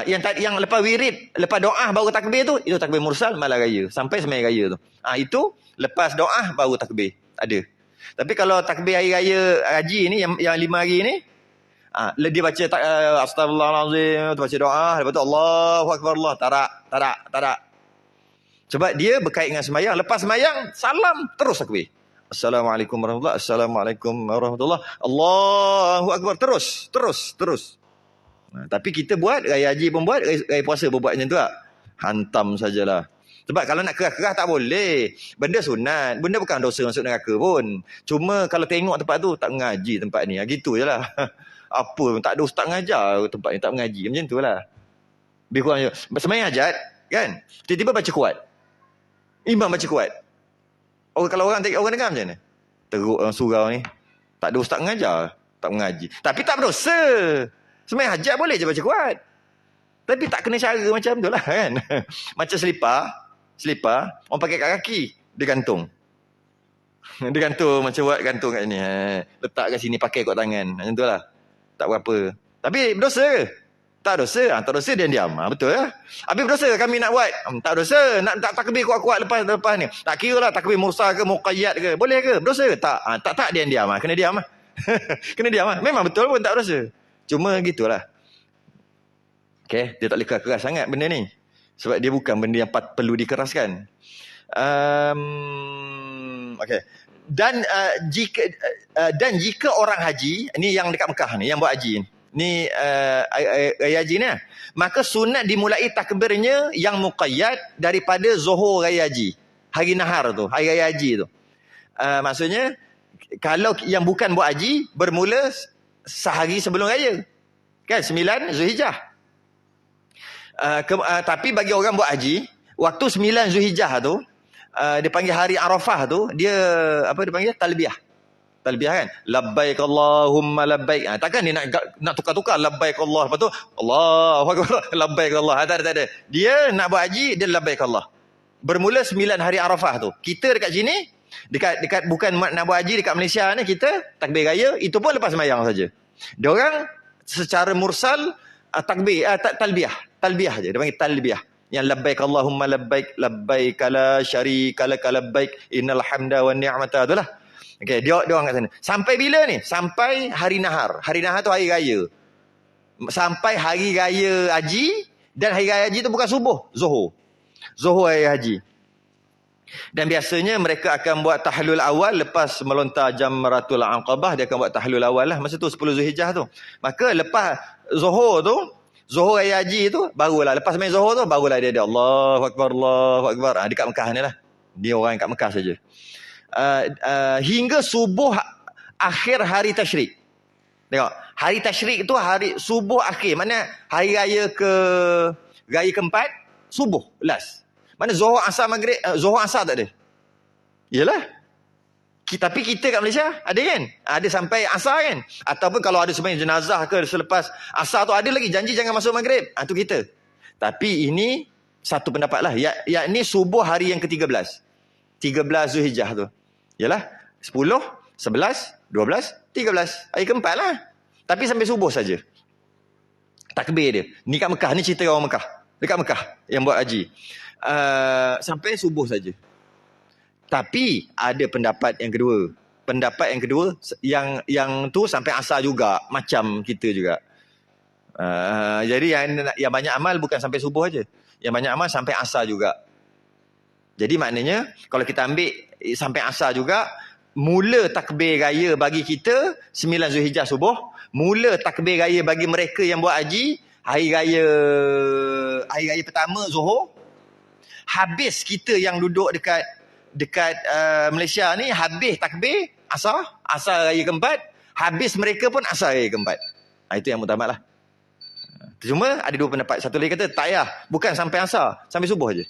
Yang lepas wirid, lepas doa baru takbir tu, itu takbir mursal malam raya sampai sembahyang raya tu. Itu lepas doa baru takbir. Ada. Tapi kalau takbir hari raya haji ni yang 5 hari ni, dia baca astagfirullahalazim, baca doa, lepas tu Allahu akbar Allah, tak ada. Sebab dia berkait dengan sembahyang. Lepas sembahyang, salam terus takbir. Assalamualaikum warahmatullahi wabarakatuh. Assalamualaikum warahmatullahi wabarakatuh. Allahu akbar, terus. Tapi kita buat, raya haji pun buat, raya puasa pun buat macam tu tak? Hantam sajalah. Sebab kalau nak kerah-kerah tak boleh. Benda sunat. Benda bukan dosa masuk neraka pun. Cuma kalau tengok tempat tu, tak mengaji tempat ni. Gitu je lah. Apa, tak ada ustaz mengajar tempat ni, tak mengaji. Macam tu lah. Lebih kurang je. Sembahyang hajat, kan? Tiba-tiba baca kuat. Imam baca kuat. Kalau orang dengar macam mana? Teruk orang surau ni. Tak ada ustaz mengajar, tak mengaji. Tapi tak berdosa. Sembahyang hajat boleh je baca kuat. Tapi tak kena cara macam tu lah kan. Macam selipar, orang pakai kat kaki, dia gantung. Dia gantung, macam buat gantung kat sini. Letak kat sini, pakai kat tangan. Macam tu lah. Tak berapa. Tapi berdosa ke? Tak dosa. Tak dosa dia diam. Betul ya? Habis berdosa kami nak buat. Tak dosa. Nak takbir kuat-kuat lepas ni. Tak kira lah takbir mursal ke, muqayyad ke. Boleh ke? Berdosa ke? Tak. Tak dia diam. Kena diam lah. Kena diam lah. Memang betul pun tak berdosa. Cuma gitulah. Okay. Dia tak boleh keras sangat benda ni. Sebab dia bukan benda yang perlu dikeraskan. Okay. Dan jika orang haji, ni yang dekat Mekah ni, yang buat haji ni, raya haji ni, maka sunat dimulai takbirnya yang muqayyad daripada zuhur raya haji, hari nahar tu, hari raya haji tu. Maksudnya kalau yang bukan buat haji bermula sehari sebelum raya, kan, 9 Zulhijjah. Tapi bagi orang buat haji, waktu 9 Zulhijjah tu, dia panggil hari Arafah tu, dia apa dia panggil? Talbiyah kan? Labbaik Allahumma labbaik. Takkan dia nak tukar-tukar labbaik Allah. Lepas tu Allahu akbar, labbaik Allah. Tak ada. Dia nak buat haji, dia labbaik Allah. Bermula 9 hari Arafah tu. Kita dekat sini, dekat bukan nak buat haji dekat Malaysia ni, kita takbir raya, itu pun lepas sembahyang saja. Diorang secara mursal talbiyah je. Dia panggil talbiyah. Yang labbaik Allahumma labbaik, labbaik la syarika lak, labbaik innal hamda wan ni'mata, itulah. Okey, dia orang kat sana. Sampai bila ni? Sampai hari nahar. Hari nahar tu hari raya. Sampai hari raya haji, dan hari raya haji tu bukan subuh, Zuhur hari haji. Dan biasanya mereka akan buat tahlul awal lepas melontar jamratul aqabah, dia akan buat tahlul awal lah masa tu 10 Zulhijjah tu. Maka lepas Zuhur raya haji tu barulah, lepas main Zuhur tu barulah dia ada Allahu akbar, Allahu akbar. Dekat Mekah ni lah. Dia orang kat Mekah saja. Hingga subuh akhir hari tasyrik. Tengok, hari tasyrik tu hari subuh akhir. Mana hari raya keempat, subuh last. Mana Zuhur, Asar, Maghrib, Zuhur, Asar tak ada. Yalah. Tapi kita kat Malaysia ada kan? Ada sampai Asar kan? Ataupun kalau ada sembahyang jenazah ke selepas Asar tu ada lagi janji jangan masuk Maghrib. Tu kita. Tapi ini satu pendapat lah. Yakni subuh hari yang ke-13. 13 Zulhijjah tu. Yalah, 10, 11, 12, 13. Hari keempat lah. Tapi sampai subuh saja. Takbir dia. Ni kat Mekah. Ni cerita orang Mekah. Dekat Mekah yang buat haji. Sampai subuh saja. Tapi ada pendapat yang kedua. pendapat yang kedua, yang tu sampai asar juga, macam kita juga. Jadi yang banyak amal bukan sampai subuh aja. Yang banyak amal sampai asar juga. Jadi maknanya kalau kita ambil sampai asar juga, mula takbir raya bagi kita 9 Zulhijjah subuh, mula takbir raya bagi mereka yang buat haji hari raya pertama Zuhur. Habis kita yang duduk dekat Malaysia ni habis takbir asar raya keempat, habis mereka pun asar raya keempat. Itu yang mutamat lah. Cuma ada dua pendapat. Satu lagi kata tak payah, bukan sampai asar, sampai subuh aje.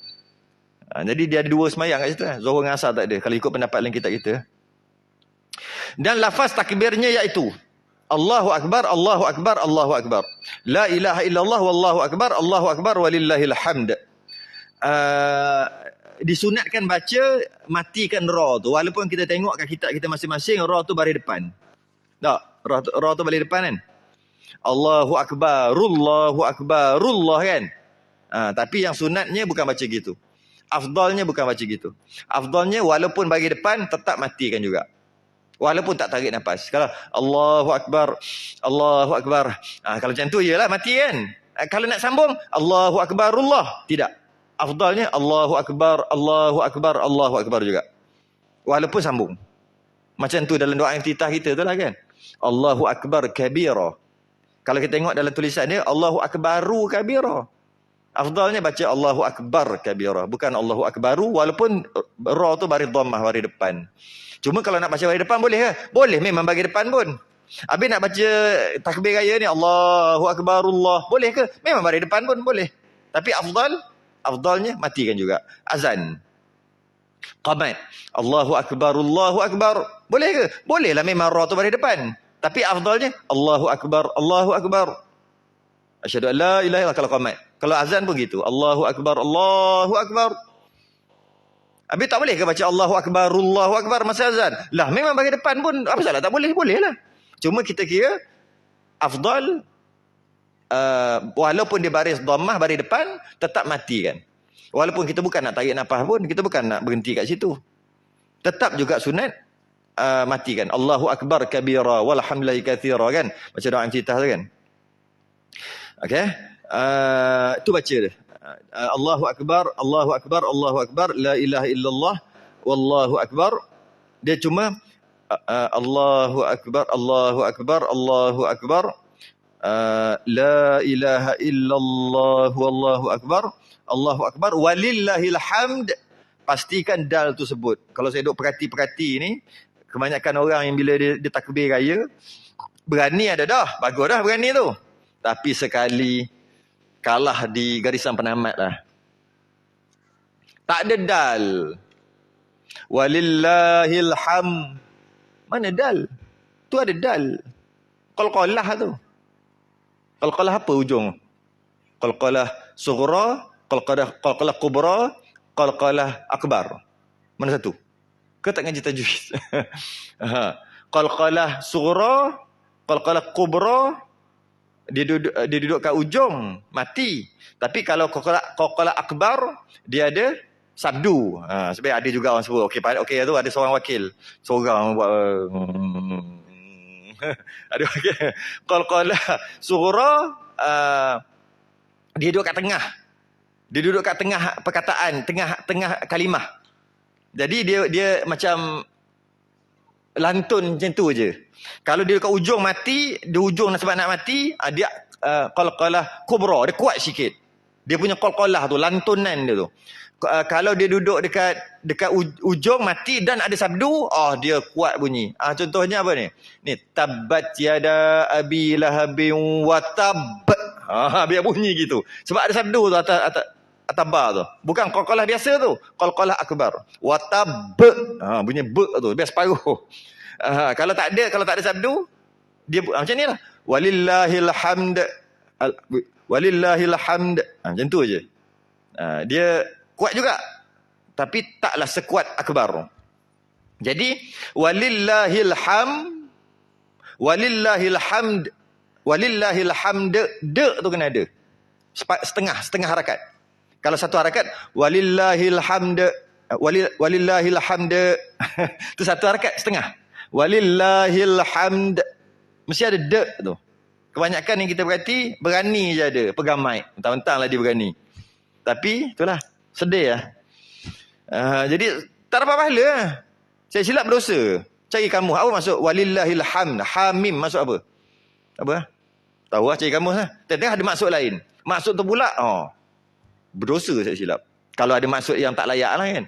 Jadi dia ada dua semayang kat situ. Zuhur dengan asar tak ada kalau ikut pendapat lain kita. Dan lafaz takbirnya iaitu Allahu Akbar, Allahu Akbar, Allahu Akbar. La ilaha illallah, wallahu akbar, Allahu Akbar, walillahil hamd. Disunatkan baca matikan ra tu. Walaupun kita tengok kat kitab kita masing-masing, ra tu baris depan. Tak? Ra tu baris depan kan? Allahu Akbar, Allahu Akbar, Allah kan? Tapi yang sunatnya bukan baca gitu. Afdalnya bukan baca gitu. Afdalnya walaupun bagi depan, tetap matikan juga. Walaupun tak tarik nafas. Kalau Allahu Akbar, Allahu Akbar. Kalau macam tu iyalah mati kan. Kalau nak sambung, Allahu Akbar, Allah. Tidak. Afdalnya Allahu Akbar, Allahu Akbar, Allahu Akbar juga. Walaupun sambung. Macam tu dalam doa iftitah kita tu lah kan. Allahu Akbar kabira. Kalau kita tengok dalam tulisan dia, Allahu Akbaru kabira. Afdalnya baca Allahu Akbar kabira. Bukan Allahu Akbaru, walaupun ra tu baris dhammah, baris depan. Cuma kalau nak baca baris depan boleh ke? Boleh memang bagi depan pun. Habis nak baca takbir raya ni Allahu Akbar Allah. Boleh ke? Memang baris depan pun boleh. Tapi afdalnya matikan juga. Azan. Qamat. Allahu Akbar, Allahu Akbar. Boleh ke? Boleh lah memang ra tu baris depan. Tapi afdalnya Allahu Akbar, Allahu Akbar. Asyhadu an la ilaha illallah kalau qamat. Kalau azan pun gitu. Allahu Akbar, Allahu Akbar. Habis tak boleh ke baca Allahu Akbar, Allahu Akbar masa azan? Lah memang bagi depan pun apa salah, tak boleh? Boleh lah. Cuma kita kira afdal walaupun dia baris dhammah baris depan tetap mati kan. Walaupun kita bukan nak tarik nafas pun, kita bukan nak berhenti kat situ. Tetap juga sunat matikan. Allahu Akbar kabira walhamdulillahi katsira kan. Baca doa iftitah tu kan. Okey. Itu baca dia. Allahu Akbar, Allahu Akbar, Allahu Akbar, la ilaha illallah, wallahu akbar. Dia cuma Allahu Akbar, Allahu Akbar, Allahu Akbar, la ilaha illallah, wallahu akbar, Allahu Akbar, walillahil hamd. Pastikan dal tu sebut. Kalau saya duk perhati-perhati ni, kebanyakan orang yang bila dia takbir raya, berani ada dah, bagus dah berani tu. Tapi sekali kalah di garisan penamat lah. Tak ada dal. Walillahil ham. Mana dal? Tu ada dal. Qalqalah tu. Qalqalah apa ujung? Qalqalah sughra, qalqalah kubra, qalqalah akbar. Mana satu? Ke tak ngaji tajwid? Qalqalah sughra, qalqalah kubra, dia duduk kat ujung, mati. Tapi kalau qalqalah akbar, dia ada sabdu. Sebab ada juga orang sebut. Okey tu ada seorang wakil. Seorang buat ada wakil. Qalqalah sughra, dia duduk kat tengah. Dia duduk kat tengah perkataan, tengah kalimah. Jadi dia macam lantun macam tu je. Kalau dia kat ujung mati, di ujung sebab nak mati, dia qalqalah kubra, dia kuat sikit. Dia punya qalqalah tu, lantunan dia tu. Kalau dia duduk dekat ujung mati dan ada sabdu, dia kuat bunyi. Contohnya apa ni? Ni tabbat yada abi lahabin wa tab. Biar bunyi gitu. Sebab ada sabdu tu atas bar tu. Bukan qalqalah biasa tu. Qalqalah akbar. Wa tab. Bunyi b tu, biar separuh. Kalau tak ada sabdu, dia macam ni lah. Walillahil hamd. Walillahil hamd. Macam tu je. Dia kuat juga. Tapi taklah sekuat akbar. Jadi walillahil hamd. Walillahil hamd. Walillahil hamd. Tu kena ada. Setengah harakat. Kalau satu harakat walillahil hamd. Walillahil hamd. Tu satu harakat setengah. Walillahil hamd. Mesti ada de tu. Kebanyakan yang kita berhati, berani je ada. Pegang mic. Mentang-mentang lah dia berani. Tapi, itulah. Sedih lah. Jadi, tak dapat pahala lah. Saya silap berdosa. Cari kamu. Apa maksud walillahil hamd? Hamim maksud apa? Apa? Tahu lah cari kamus lah. Tengah ada maksud lain. Maksud tu pula, berdosa saya silap. Kalau ada maksud yang tak layak lah kan.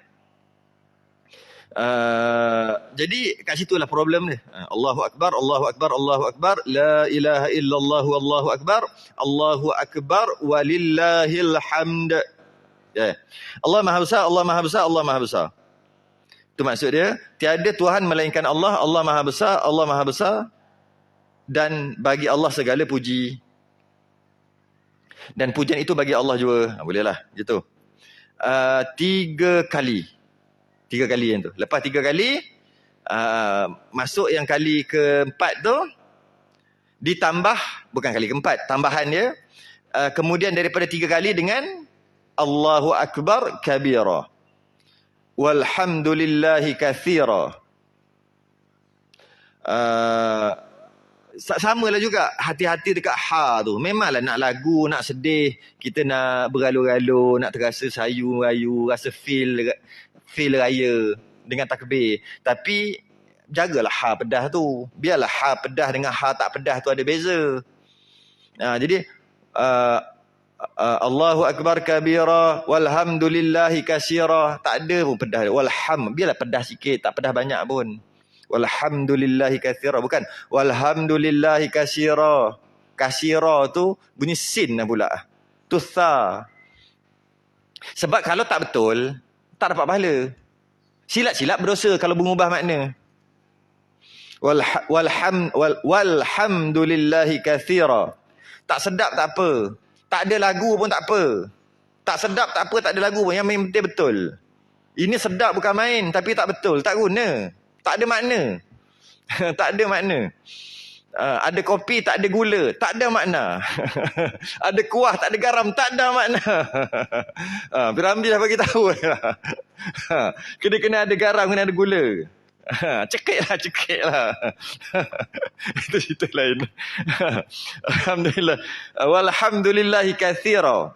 Jadi kat situ lah problem dia. Allahu Akbar, Allahu Akbar, Allahu Akbar, la ilaha illallah, Allahu Akbar, Allahu Akbar, walillahil hamd. Allah Maha Besar, Allah Maha Besar, Allah Maha Besar. Itu maksud dia. Tiada Tuhan melainkan Allah, Allah Maha Besar, Allah Maha Besar. Dan bagi Allah segala puji. Dan pujian itu bagi Allah juga. Bolehlah, gitu. 3 kali. 3 kali yang tu. Lepas 3 kali, masuk yang kali keempat tu, ditambah, bukan kali keempat, tambahan dia, kemudian daripada 3 kali dengan Allahu Akbar kabira. Walhamdulillahi kathira. Samalah juga hati-hati dekat ha tu. Memanglah nak lagu, nak sedih, kita nak bergalu-galu, nak terasa sayu-ayu, rasa feel raya dengan takbir. Tapi jagalah ha pedah tu. Biarlah ha pedah dengan ha tak pedah tu ada beza. Jadi Allahu Akbar kabira walhamdulillahi katsira. Tak ada pun pedah. Biarlah pedah sikit, tak pedah banyak pun. Walhamdulillahi katsira, bukan walhamdulillahi katsira. Katsira tu bunyi sin lah pula. Tu tha. Sebab kalau tak betul, tak dapat pahala. Silap-silap berdosa kalau mengubah makna. Walhamdulillahi katsira. Tak sedap tak apa. Tak ada lagu pun tak apa. Tak sedap tak apa, tak ada lagu pun. Yang penting betul. Ini sedap bukan main, tapi tak betul. Tak guna. Tak ada makna. Tak ada makna. Ada kopi, tak ada gula. Tak ada makna. Ada kuah, tak ada garam. Tak ada makna. Piramli dah bagi tahu. Kena ada garam, kena ada gula. Cekik lah. Itu cerita lain. Alhamdulillah. Walhamdulillahi katsira.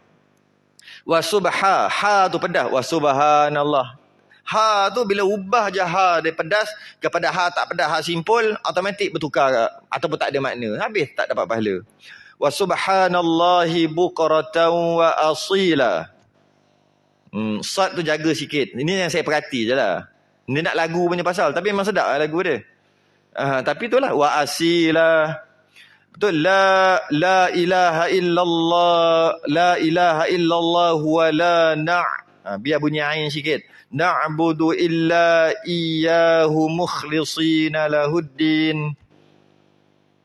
Wa ha tu pedas. Wa subhanallah. Ha tu bila ubah je ha dari pedas kepada ha tak pedas, ha simpul, automatik bertukar ataupun tak ada makna. Habis tak dapat pahala. Wa subhanallahi buqratan wa asila. Sad tu jaga sikit. Ini yang saya perhati je lah. Ini nak lagu punya pasal. Tapi memang sedap lah lagu dia. Tapi itulah. Wa asila. Betul. La ilaha illallah. La ilaha illallah wa la biar bunyi ain sikit. Na'budu illa iyyahu mukhlishina lahuddin.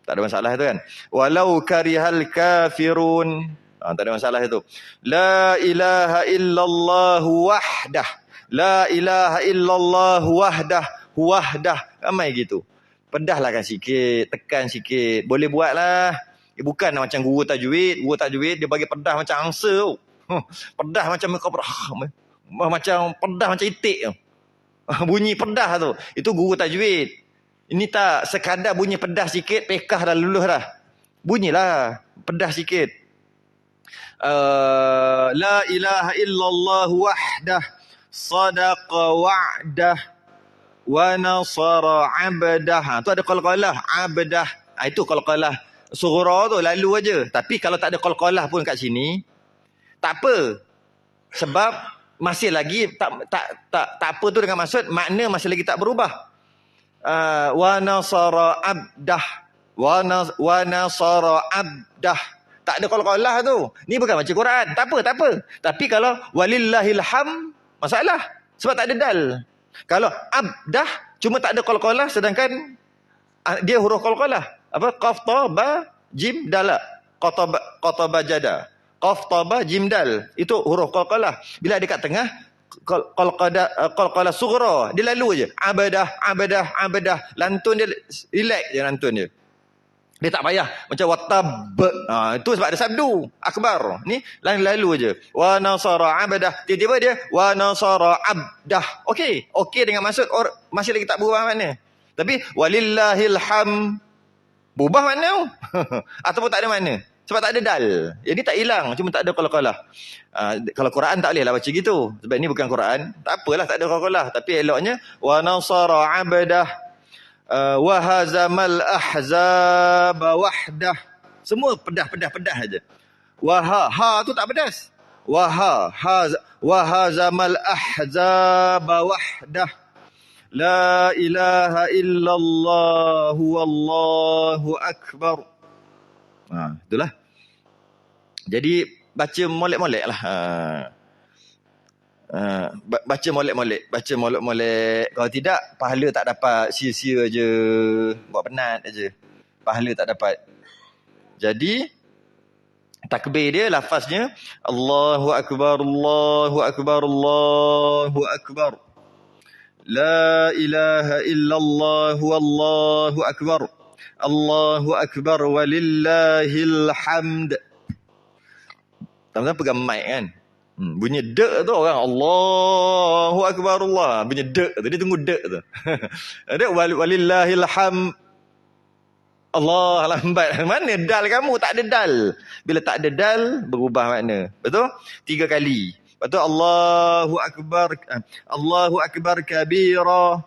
Tak ada masalah itu kan. Walau karihal kafirun. Tak ada masalah itu. La ilaha illallah wahdah. La ilaha illallah wahdah. Wahdah. Ramai gitu. Pedahlah kan sikit. Tekan sikit. Boleh buat lah. Bukan macam guru tajwid. Guru tajwid dia bagi pedah macam angsa. Pedah macam macam pedah macam itik. Bunyi pedah tu. Itu guru tajwid. Ini tak sekadar bunyi pedah sikit. Pekah dah luluh dah. Bunyilah. Pedah sikit. La ilaha illallah wahdah. Sadaqa wa'dah. Wa nasara abdah. Tu ada qalqalah. Abdah. Itu qalqalah. Sughra tu lalu aja. Tapi kalau tak ada qalqalah pun kat sini, tak apa. Sebab masih lagi tak apa tu dengan maksud makna masih lagi tak berubah. Wa nasara abdah. Wa nasara abdah. Tak ada qalqalah tu. Ni bukan baca Quran. Tak apa. Tapi kalau walillahil ham, masalah. Sebab tak ada dal. Kalau abdah cuma tak ada qalqalah, sedangkan dia huruf qalqalah. Apa? Qaf ta ba jim dal. Qataba jada. Qaf ta ba jim dal. Itu huruf qalqalah. Bila ada kat tengah qalqalah sughra, dia lalu je. Abadah. Lantun dia relax je lantun dia. Dia tak payah macam watab. Itu sebab ada sabdu akbar. Ni lalu je. Wa nasara abadah. Tiba-tiba dia wa nasara abdah. Okey dengan maksud masih lagi tak berubah makna. Tapi walillahil ham berubah makna ataupun tak ada makna. Sebab tak ada dal. Jadi tak hilang, cuma tak ada qalqalah. Kalau Quran tak boleh lah baca gitu. Sebab ini bukan Quran. Tak apalah tak ada qalqalah. Tapi eloknya wa nasara abdah wa hazamal ahzab wahdah. Semua pedah aja. Ha tu tak pedas. Wa hazamal ahzab wahdah. La ilaha illallah wallahu akbar. Itulah. Jadi baca molek-molek lah. Baca molek-molek. Kalau tidak, pahala tak dapat. Sia-sia je. Buat penat je. Pahala tak dapat. Jadi, takbir dia, lafaznya Allahu Akbar, Allahu Akbar, Allahu Akbar. La ilaha illallah wallahu akbar. Allahu Akbar walillahil hamd. Tahu-tahu pegang mic kan? Bunyi dek tu orang Allahu Akbar Allah. Bunyi dek tu. Dia tunggu dek tu. Ada walillahil hamd. Allah lambat. Mana dal kamu? Tak ada dal. Bila tak ada dal, berubah makna. Betul? 3 kali. Lepas tu Allahu Akbar kabira.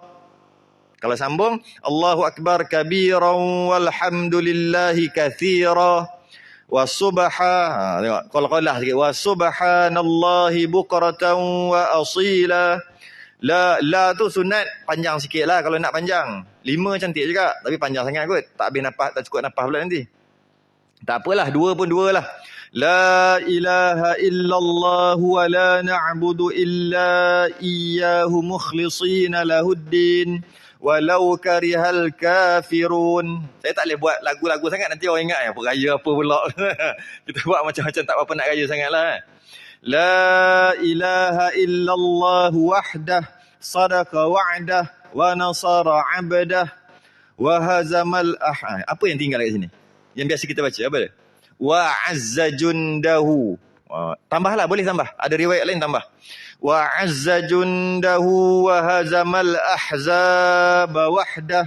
Kalau sambung, Allahu Akbar kabiran walhamdulillahi kathira wa tengok qalqalah sikit, wa subhanallahi bukratan wa asila. La tu sunat panjang sikit lah kalau nak panjang. 5 cantik juga, tapi panjang sangat kot. Tak habis nafas, tak cukup nafas pula nanti. Tak apalah, 2 pun 2 lah. La ilaha illallah wa la na'budu illa iyyahu mukhlisina lahuddin walau karihal kafirun. Saya tak boleh buat lagu-lagu sangat, nanti orang ingat apa raya apa pula. Kita buat macam-macam, tak apa nak raya sangatlah. La ilaha illallah wahdah sadaqa wa'dah wa nasara 'abdah wa hazamal apa yang tinggal kat sini? Yang biasa kita baca apa dia? Wa azza jundahu. Tambahlah, boleh tambah. Ada riwayat lain tambah. Wa azza jundahu wa hazamal ahzab wahdah.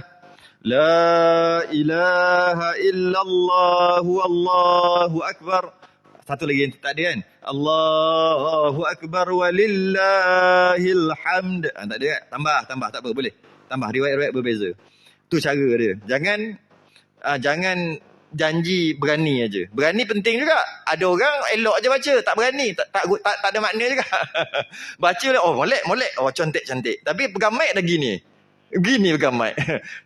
La ilaha illallah wallahu akbar. Satu lagi yang tak ada kan? Allahu akbar walillahil hamd. Tak ada kan? Tambah tak apa, boleh. Tambah riwayat-riwayat berbeza. Tu cara dia. Jangan janji berani aja. Berani penting juga. Ada orang elok aja baca, tak berani, tak ada makna juga. Baca lah, oh molek, oh cantik. Tapi pegang mic dah gini pegang mic.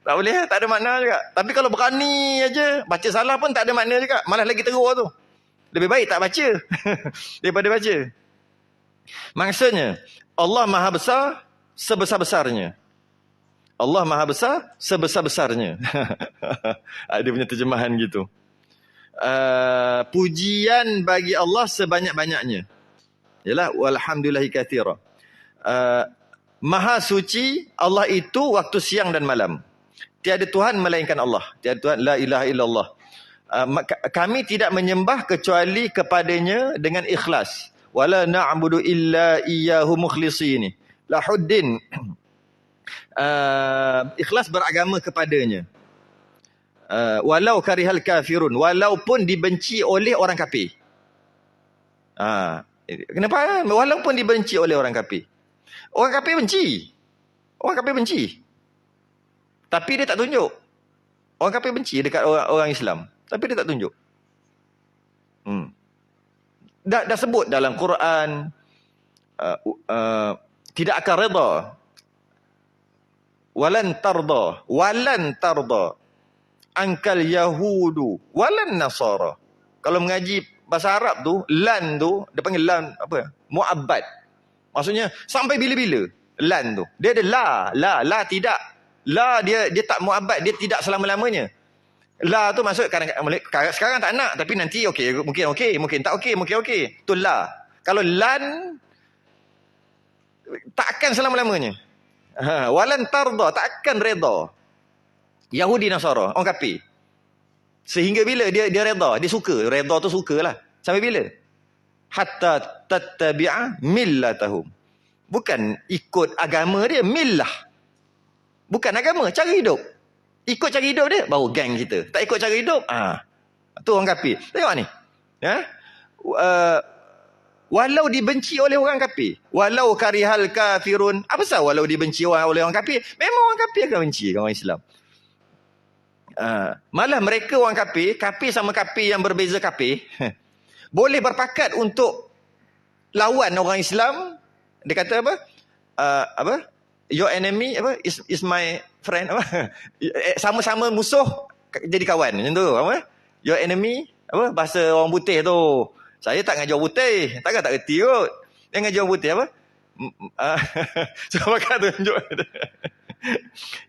Tak boleh, tak ada makna juga. Tapi kalau berani aja, baca salah pun tak ada makna juga. Malah lagi teruk tu. Lebih baik tak baca daripada baca. Maksudnya, Allah Maha Besar sebesar-besarnya. Allah Maha Besar sebesar-besarnya. Ada punya terjemahan gitu. Pujian bagi Allah sebanyak-banyaknya. Yalah, walhamdulillahi katsira. Maha suci Allah itu waktu siang dan malam. Tiada Tuhan melainkan Allah. Tiada Tuhan, la ilaha illallah. Kami tidak menyembah kecuali kepadanya dengan ikhlas. Wala na'budu illa iyyahu mukhlishin lahuddin. Ikhlas beragama kepadanya. Walau karihal kafirun, walaupun dibenci oleh orang kafir. Kenapa? Walaupun dibenci oleh orang kafir. Orang kafir benci. Tapi dia tak tunjuk. Orang kafir benci dekat orang Islam, tapi dia tak tunjuk. Dah sebut dalam Quran, tidak akan redha. Walan tarda ankal yahudu walan nasara. Kalau mengaji bahasa Arab tu, lan tu dia panggil lan apa? Muabbad. Maksudnya sampai bila-bila. Lan tu. Dia ada la tidak. La dia tak muabbad, dia tidak selama-lamanya. La tu maksud kadang-kadang sekarang tak nak, tapi nanti okey, mungkin tak okey, mungkin okey. Tu la. Kalau lan takkan selama-lamanya. Walan tarda, takkan redha. Yahudi Nasara, orang kafir. Sehingga bila dia redha, dia suka. Redha tu sukalah. Sampai bila? Hatta tattabi'a millatahum. Bukan ikut agama dia, millah. Bukan agama, cara hidup. Ikut cara hidup dia, baru gang kita. Tak ikut cara hidup, tu orang kafir. Tengok ni. Ya? Walau dibenci oleh orang kafir. Walau karihal kafirun. Apa sebab walau dibenci oleh orang kafir? Memang orang kafir akan benci orang Islam. Malah mereka orang kafir sama kafir yang berbeza kafir, boleh berpakat untuk lawan orang Islam. Dia kata apa? Your enemy is my friend apa? Sama-sama musuh jadi kawan. Macam tu apa? Your enemy apa? Bahasa orang putih tu. Saya tak ngajar putih. Takkan tak reti kot. Dia ngajar putih apa? Sama kat tunjuk.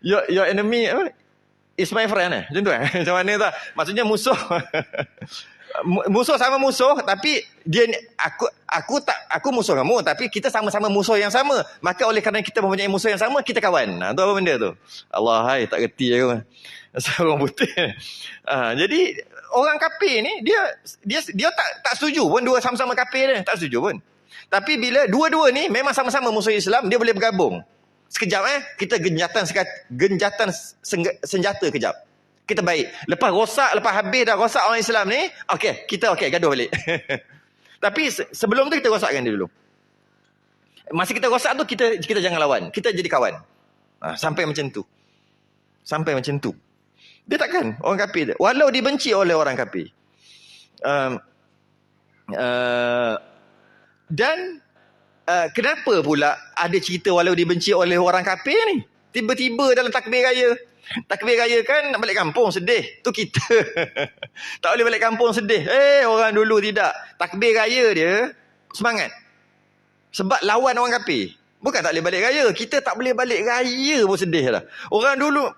Your enemy apa? Is my friend Macam tu Macam mana tak? Maksudnya musuh. Musuh sama musuh, tapi dia aku musuh kamu, tapi kita sama-sama musuh yang sama. Maka oleh kerana kita mempunyai musuh yang sama, kita kawan. Tu apa benda tu? Allah, hai, tak reti aku. Orang putih. Jadi orang kafir ni dia tak setuju pun dua sama-sama kafir dia, tak setuju pun. Tapi bila dua-dua ni memang sama-sama musuh Islam, dia boleh bergabung. Sekejap kita genjatan senjata kejap. Kita baik. Lepas habis dah rosak orang Islam ni, kita gaduh balik. Tapi sebelum tu kita rosakkan dia dulu. Masa kita rosak tu kita jangan lawan. Kita jadi kawan. Sampai macam tu. Dia takkan orang kafir. Walau dibenci oleh orang kafir. Dan kenapa pula ada cerita walau dibenci oleh orang kafir ni? Tiba-tiba dalam takbir raya. Takbir raya kan nak balik kampung sedih. Tu kita. Tak boleh balik kampung sedih. Orang dulu tidak. Takbir raya dia semangat. Sebab lawan orang kafir. Bukan tak boleh balik raya. Kita tak boleh balik raya pun sedih lah. Orang dulu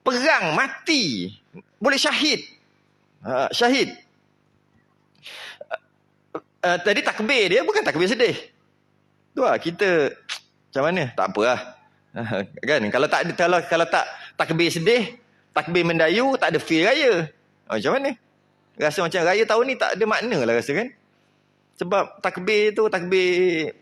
perang, mati. Boleh syahid. Syahid. Tadi takbir dia bukan takbir sedih. Tu lah kita macam mana? Tak apa lah. Kan? Kalau tak takbir sedih, takbir mendayu, tak ada feel raya. Macam mana? Rasa macam raya tahun ni tak ada makna lah rasa kan? Sebab takbir tu takbir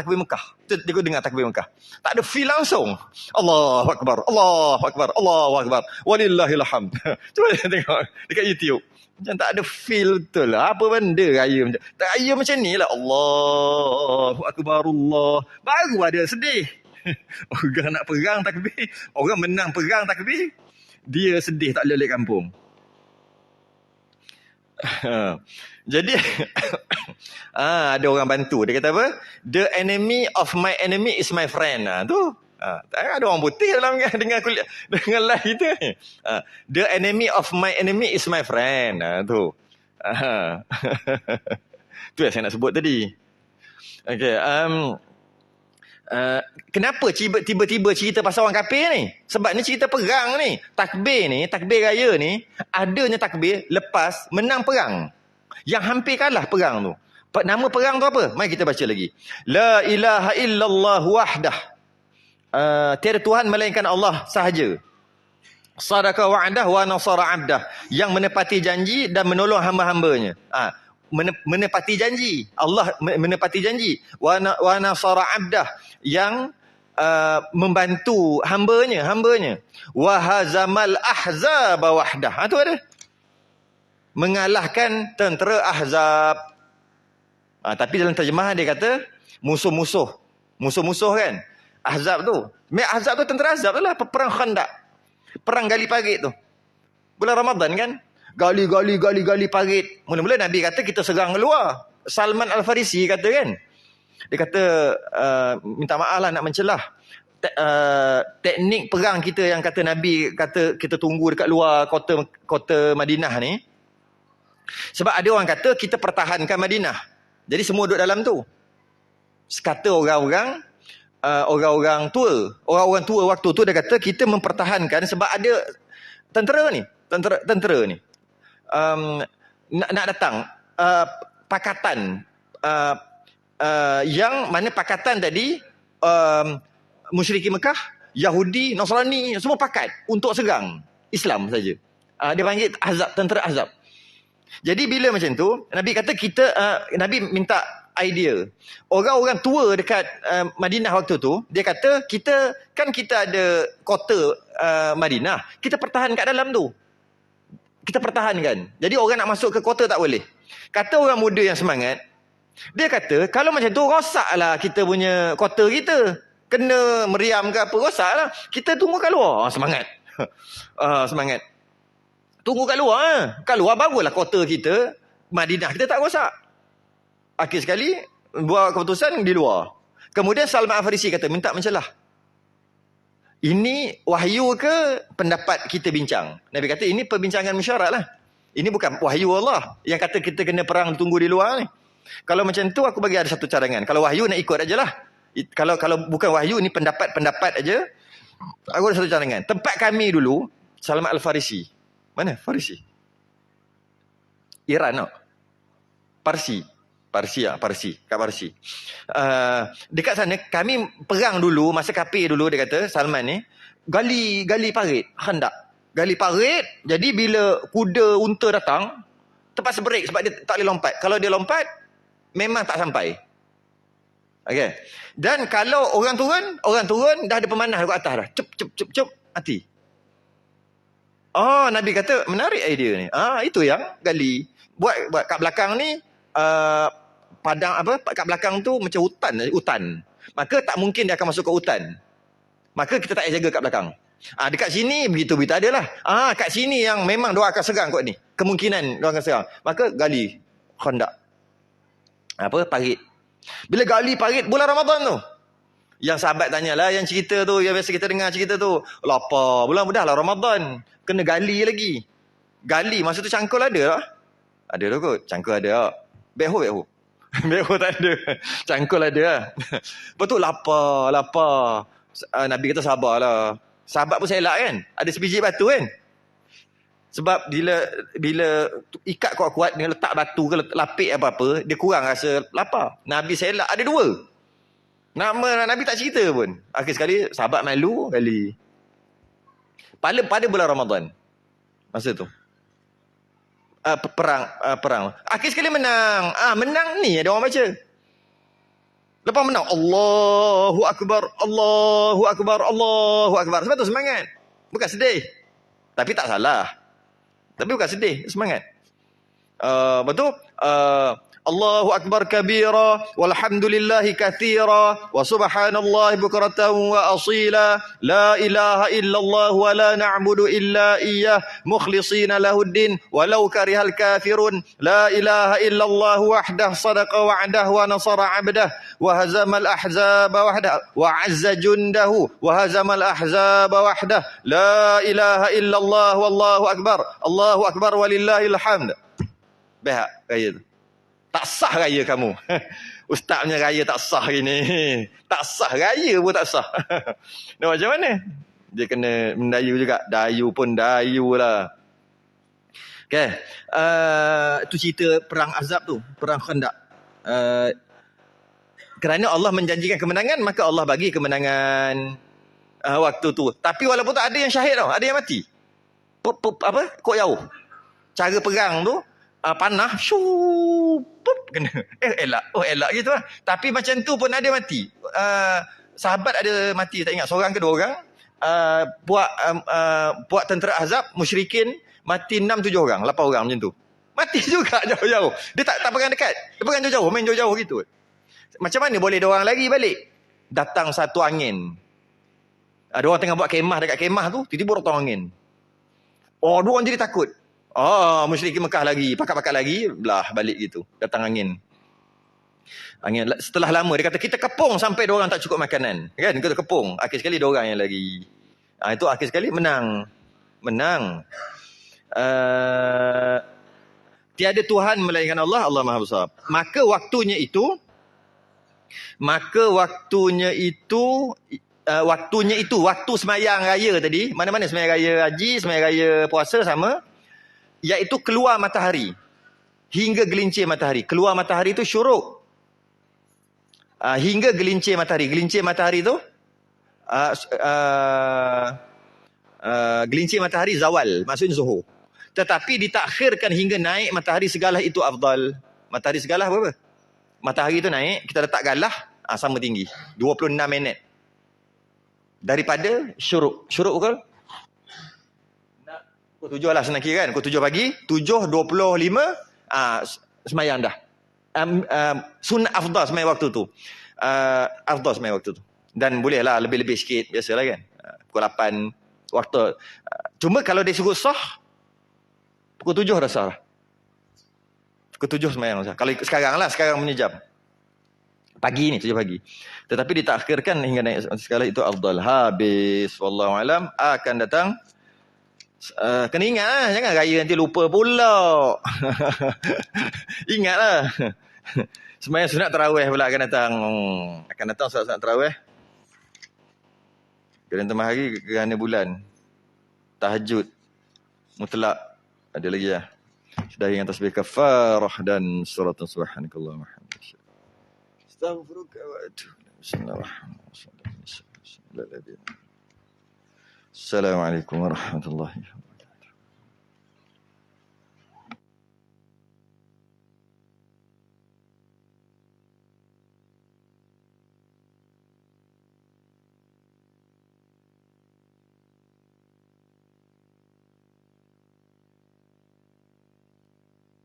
Mekah. Dia dengar takbir Mekah. Tak ada feel langsung. Allahu Akbar, Allahu Akbar, Allahu Akbar. Walillahil hamd. Cuba tengok dekat YouTube. Macam tak ada feel betul lah. Apa benda raya macam. Raya macam ni lah. Allahu Akbar, Allah. Baru ada sedih. Orang nak perang takbir. Orang menang perang takbir. Dia sedih tak boleh balik kampung. Jadi ada orang bantu. Dia kata apa? The enemy of my enemy is my friend. Tu. Ada orang putih dalam dengan kuliah dengan live kita ni. The enemy of my enemy is my friend. Tu. Tu yang saya nak sebut tadi. Okay. Kenapa tiba-tiba cerita pasal orang kafir ni? Sebab ni cerita perang ni. Takbir raya ni, adanya takbir lepas menang perang. Yang hampir kalah perang tu. Nama perang tu apa? Mari kita baca lagi. La ilaha illallah wahdah. Tiada Tuhan melainkan Allah sahaja. Sadaqa wa'dah wa nasara 'abdah. Yang menepati janji dan menolong hamba-hambanya. Menepati janji. Allah menepati janji. Wa nasara 'abdah. Yang membantu hambanya. Wa hazamal ahzaba wahdah. Tu ada. Mengalahkan tentera Ahzab. Tapi dalam terjemahan dia kata musuh-musuh kan. Ahzab tu. Ahzab tu tentera Ahzab tu lah. Perang Khandaq. Perang gali parit tu. Bulan Ramadan kan. Gali parit. Mula-mula Nabi kata kita serang keluar. Salman Al-Farisi kata kan. Dia kata minta maaf lah nak mencelah. Teknik perang kita yang kata Nabi kata kita tunggu dekat luar kota Madinah ni. Sebab ada orang kata kita pertahankan Madinah. Jadi semua duduk dalam tu. Kata orang-orang tua. Orang-orang tua waktu tu dia kata kita mempertahankan sebab ada tentera ni. Nak datang. Pakatan. Yang mana pakatan tadi musyrikin Mekah, Yahudi, Nasrani semua pakat untuk serang Islam saja. Dia panggil Ahzab, tentera Ahzab. Jadi bila macam tu, Nabi kata Nabi minta idea. Orang-orang tua dekat Madinah waktu tu, dia kata, kita ada kota Madinah, kita pertahan kat dalam tu. Kita pertahankan. Jadi orang nak masuk ke kota tak boleh. Kata orang muda yang semangat, dia kata, kalau macam tu, rosaklah kita punya kota kita. Kena meriam ke apa, rosaklah. Kita tunggu kat luar. Semangat. Semangat. Tunggu kat luar. Kat luar barulah kota kita, Madinah kita tak rosak. Akhir sekali, buat keputusan di luar. Kemudian Salman Al-Farisi kata, minta mencelah. Ini wahyu ke pendapat kita bincang? Nabi kata, ini perbincangan mesyuarat lah. Ini bukan wahyu Allah yang kata kita kena perang tunggu di luar ni. Kalau macam tu, aku bagi ada satu cadangan. Kalau wahyu, nak ikut aja lah. Kalau bukan wahyu, ni pendapat-pendapat aja. Aku ada satu cadangan. Tempat kami dulu, Salman Al-Farisi. Mana? Farisi? Iran tak? Parsi. Kat Parsi. Dekat sana, kami perang dulu, masa kafir dulu, dia kata, Salman ni, gali parit, khandak. Gali parit, jadi bila kuda unta datang, terpaksa break sebab dia tak boleh lompat. Kalau dia lompat, memang tak sampai. Okay. Dan kalau orang turun, dah ada pemanah dekat atas dah. Cep, mati. Nabi kata, menarik idea ni. Itu yang gali. Buat kat belakang ni, padang apa, kat belakang tu macam hutan. Maka tak mungkin dia akan masuk ke hutan. Maka kita tak payah jaga kat belakang. Dekat sini begitu ada lah. Kat sini yang memang diorang akan serang kot ni. Kemungkinan diorang akan serang. Maka gali khandak. Parit. Bila gali parit bulan Ramadan tu. Yang sahabat tanyalah, yang cerita tu, yang biasa kita dengar cerita tu. Lapar, bulan mudah lah Ramadan. Kena gali lagi. Gali, masa tu cangkul ada tak? Ada tu kot, cangkul ada tak? Beho. Beho tak ada. Cangkul ada lah. Lepas tu lapar. Nabi kata sabarlah. Sahabat pun selak kan. Ada sebiji batu kan. Sebab bila ikat kuat-kuat, dia letak batu ke lapik apa-apa, dia kurang rasa lapar. Nabi selak. Ada 2. Nama Nabi tak cerita pun. Akhir sekali sahabat malu kali. Pada bulan Ramadan. Masa tu. Perang. Akhir sekali menang. Menang ni ada orang baca. Lepas menang, Allahu Akbar. Sebab tu semangat. Bukan sedih. Tapi tak salah. Tapi bukan sedih, semangat. Betul? Allahu Akbar kabira, walhamdulillahi kathira, wa subhanallahi bukratan wa asila, la ilaha illallah wa la na'budu illa iyyah, mukhlisina lahuddin, walau karihal kafirun, la ilaha illallah wahdah sadaqa wa'dah wa nasara abdah, wa hazamal ahzaba wahdah, wa azza jundahu, wa hazamal ahzaba wahdah, la ilaha illallah wallahu akbar walillahil hamd. Behak kaya tu. Tak sah raya kamu. Ustaz punya raya tak sah gini. Tak sah, raya pun tak sah. Nah, macam mana? Dia kena mendayu juga. Dayu pun dayu lah. Okay. Itu cerita perang Azab tu. Perang Khandak. Kerana Allah menjanjikan kemenangan, maka Allah bagi kemenangan waktu tu. Tapi walaupun tak ada yang syahid tau. Ada yang mati. Kok jauh. Cara perang tu, panah, kena. Elak gitu lah. Tapi macam tu pun ada mati. Sahabat ada mati, tak ingat. Seorang ke 2 orang. Buat tentera Ahzab, musyrikin, mati 6-7 orang. 8 orang macam tu. Mati juga jauh-jauh. Dia tak perang dekat. Dia perang jauh-jauh. Main jauh-jauh gitu. Macam mana boleh dia orang lari balik? Datang satu angin. Ada orang tengah buat kemah dekat kemah tu. Tiba-tiba datang angin. 2 orang jadi takut. Musyrikin Mekah lagi, pakat-pakat lagi, belah balik gitu. Datang angin. Setelah lama dia kata kita kepung sampai 2 orang tak cukup makanan. Kan? Kita kepung. Akhir sekali 2 orang yang lagi. Itu akhir sekali menang. Tiada Tuhan melainkan Allah, Allah Maha Besar. Maka waktunya itu waktu semayang raya tadi, mana-mana semayang raya haji, semayang raya puasa sama. Iaitu keluar matahari hingga gelincir matahari. Keluar matahari itu syuruk. Hingga gelincir matahari. Gelincir matahari itu gelincir matahari zawal, maksudnya zuhur. Tetapi ditakhirkan hingga naik matahari segalah itu afdal. Matahari segalah berapa? matahari tu naik, kita letak galah, sama tinggi. 26 minit. Daripada syuruk. Syuruk pukul? Pukul 7 lah senang kira kan. Pukul 7 pagi, 7.25, semayang dah. Sunnah afdal semayang waktu tu. Afdal semayang waktu tu. Dan bolehlah lebih-lebih sikit, biasalah kan. Pukul 8 waktu. Cuma kalau dia suruh sah, pukul 7 dah sah lah. Pukul 7 semayang sah. Kalau sekarang lah, sekarang punya jam. Pagi ni, 7 pagi. Tetapi ditakhirkan hingga naik sekali itu afdal. Habis. Wallahualam. Akan datang. Kena ingat lah. Jangan raya nanti lupa pula. Ingatlah. Semayang sunat tarawih pula akan datang. Akan datang sunat tarawih. Kerana tengah hari, kerana bulan. Tahajud. Mutlak. Ada lagi ya. Sudah ingat tasbih kafarah dan surat subhanakallahumma wa bihamdika. Astaghfiruka wa atubu ilaik. Bismillahirrahmanirrahim. Assalamualaikum warahmatullahi wabarakatuh.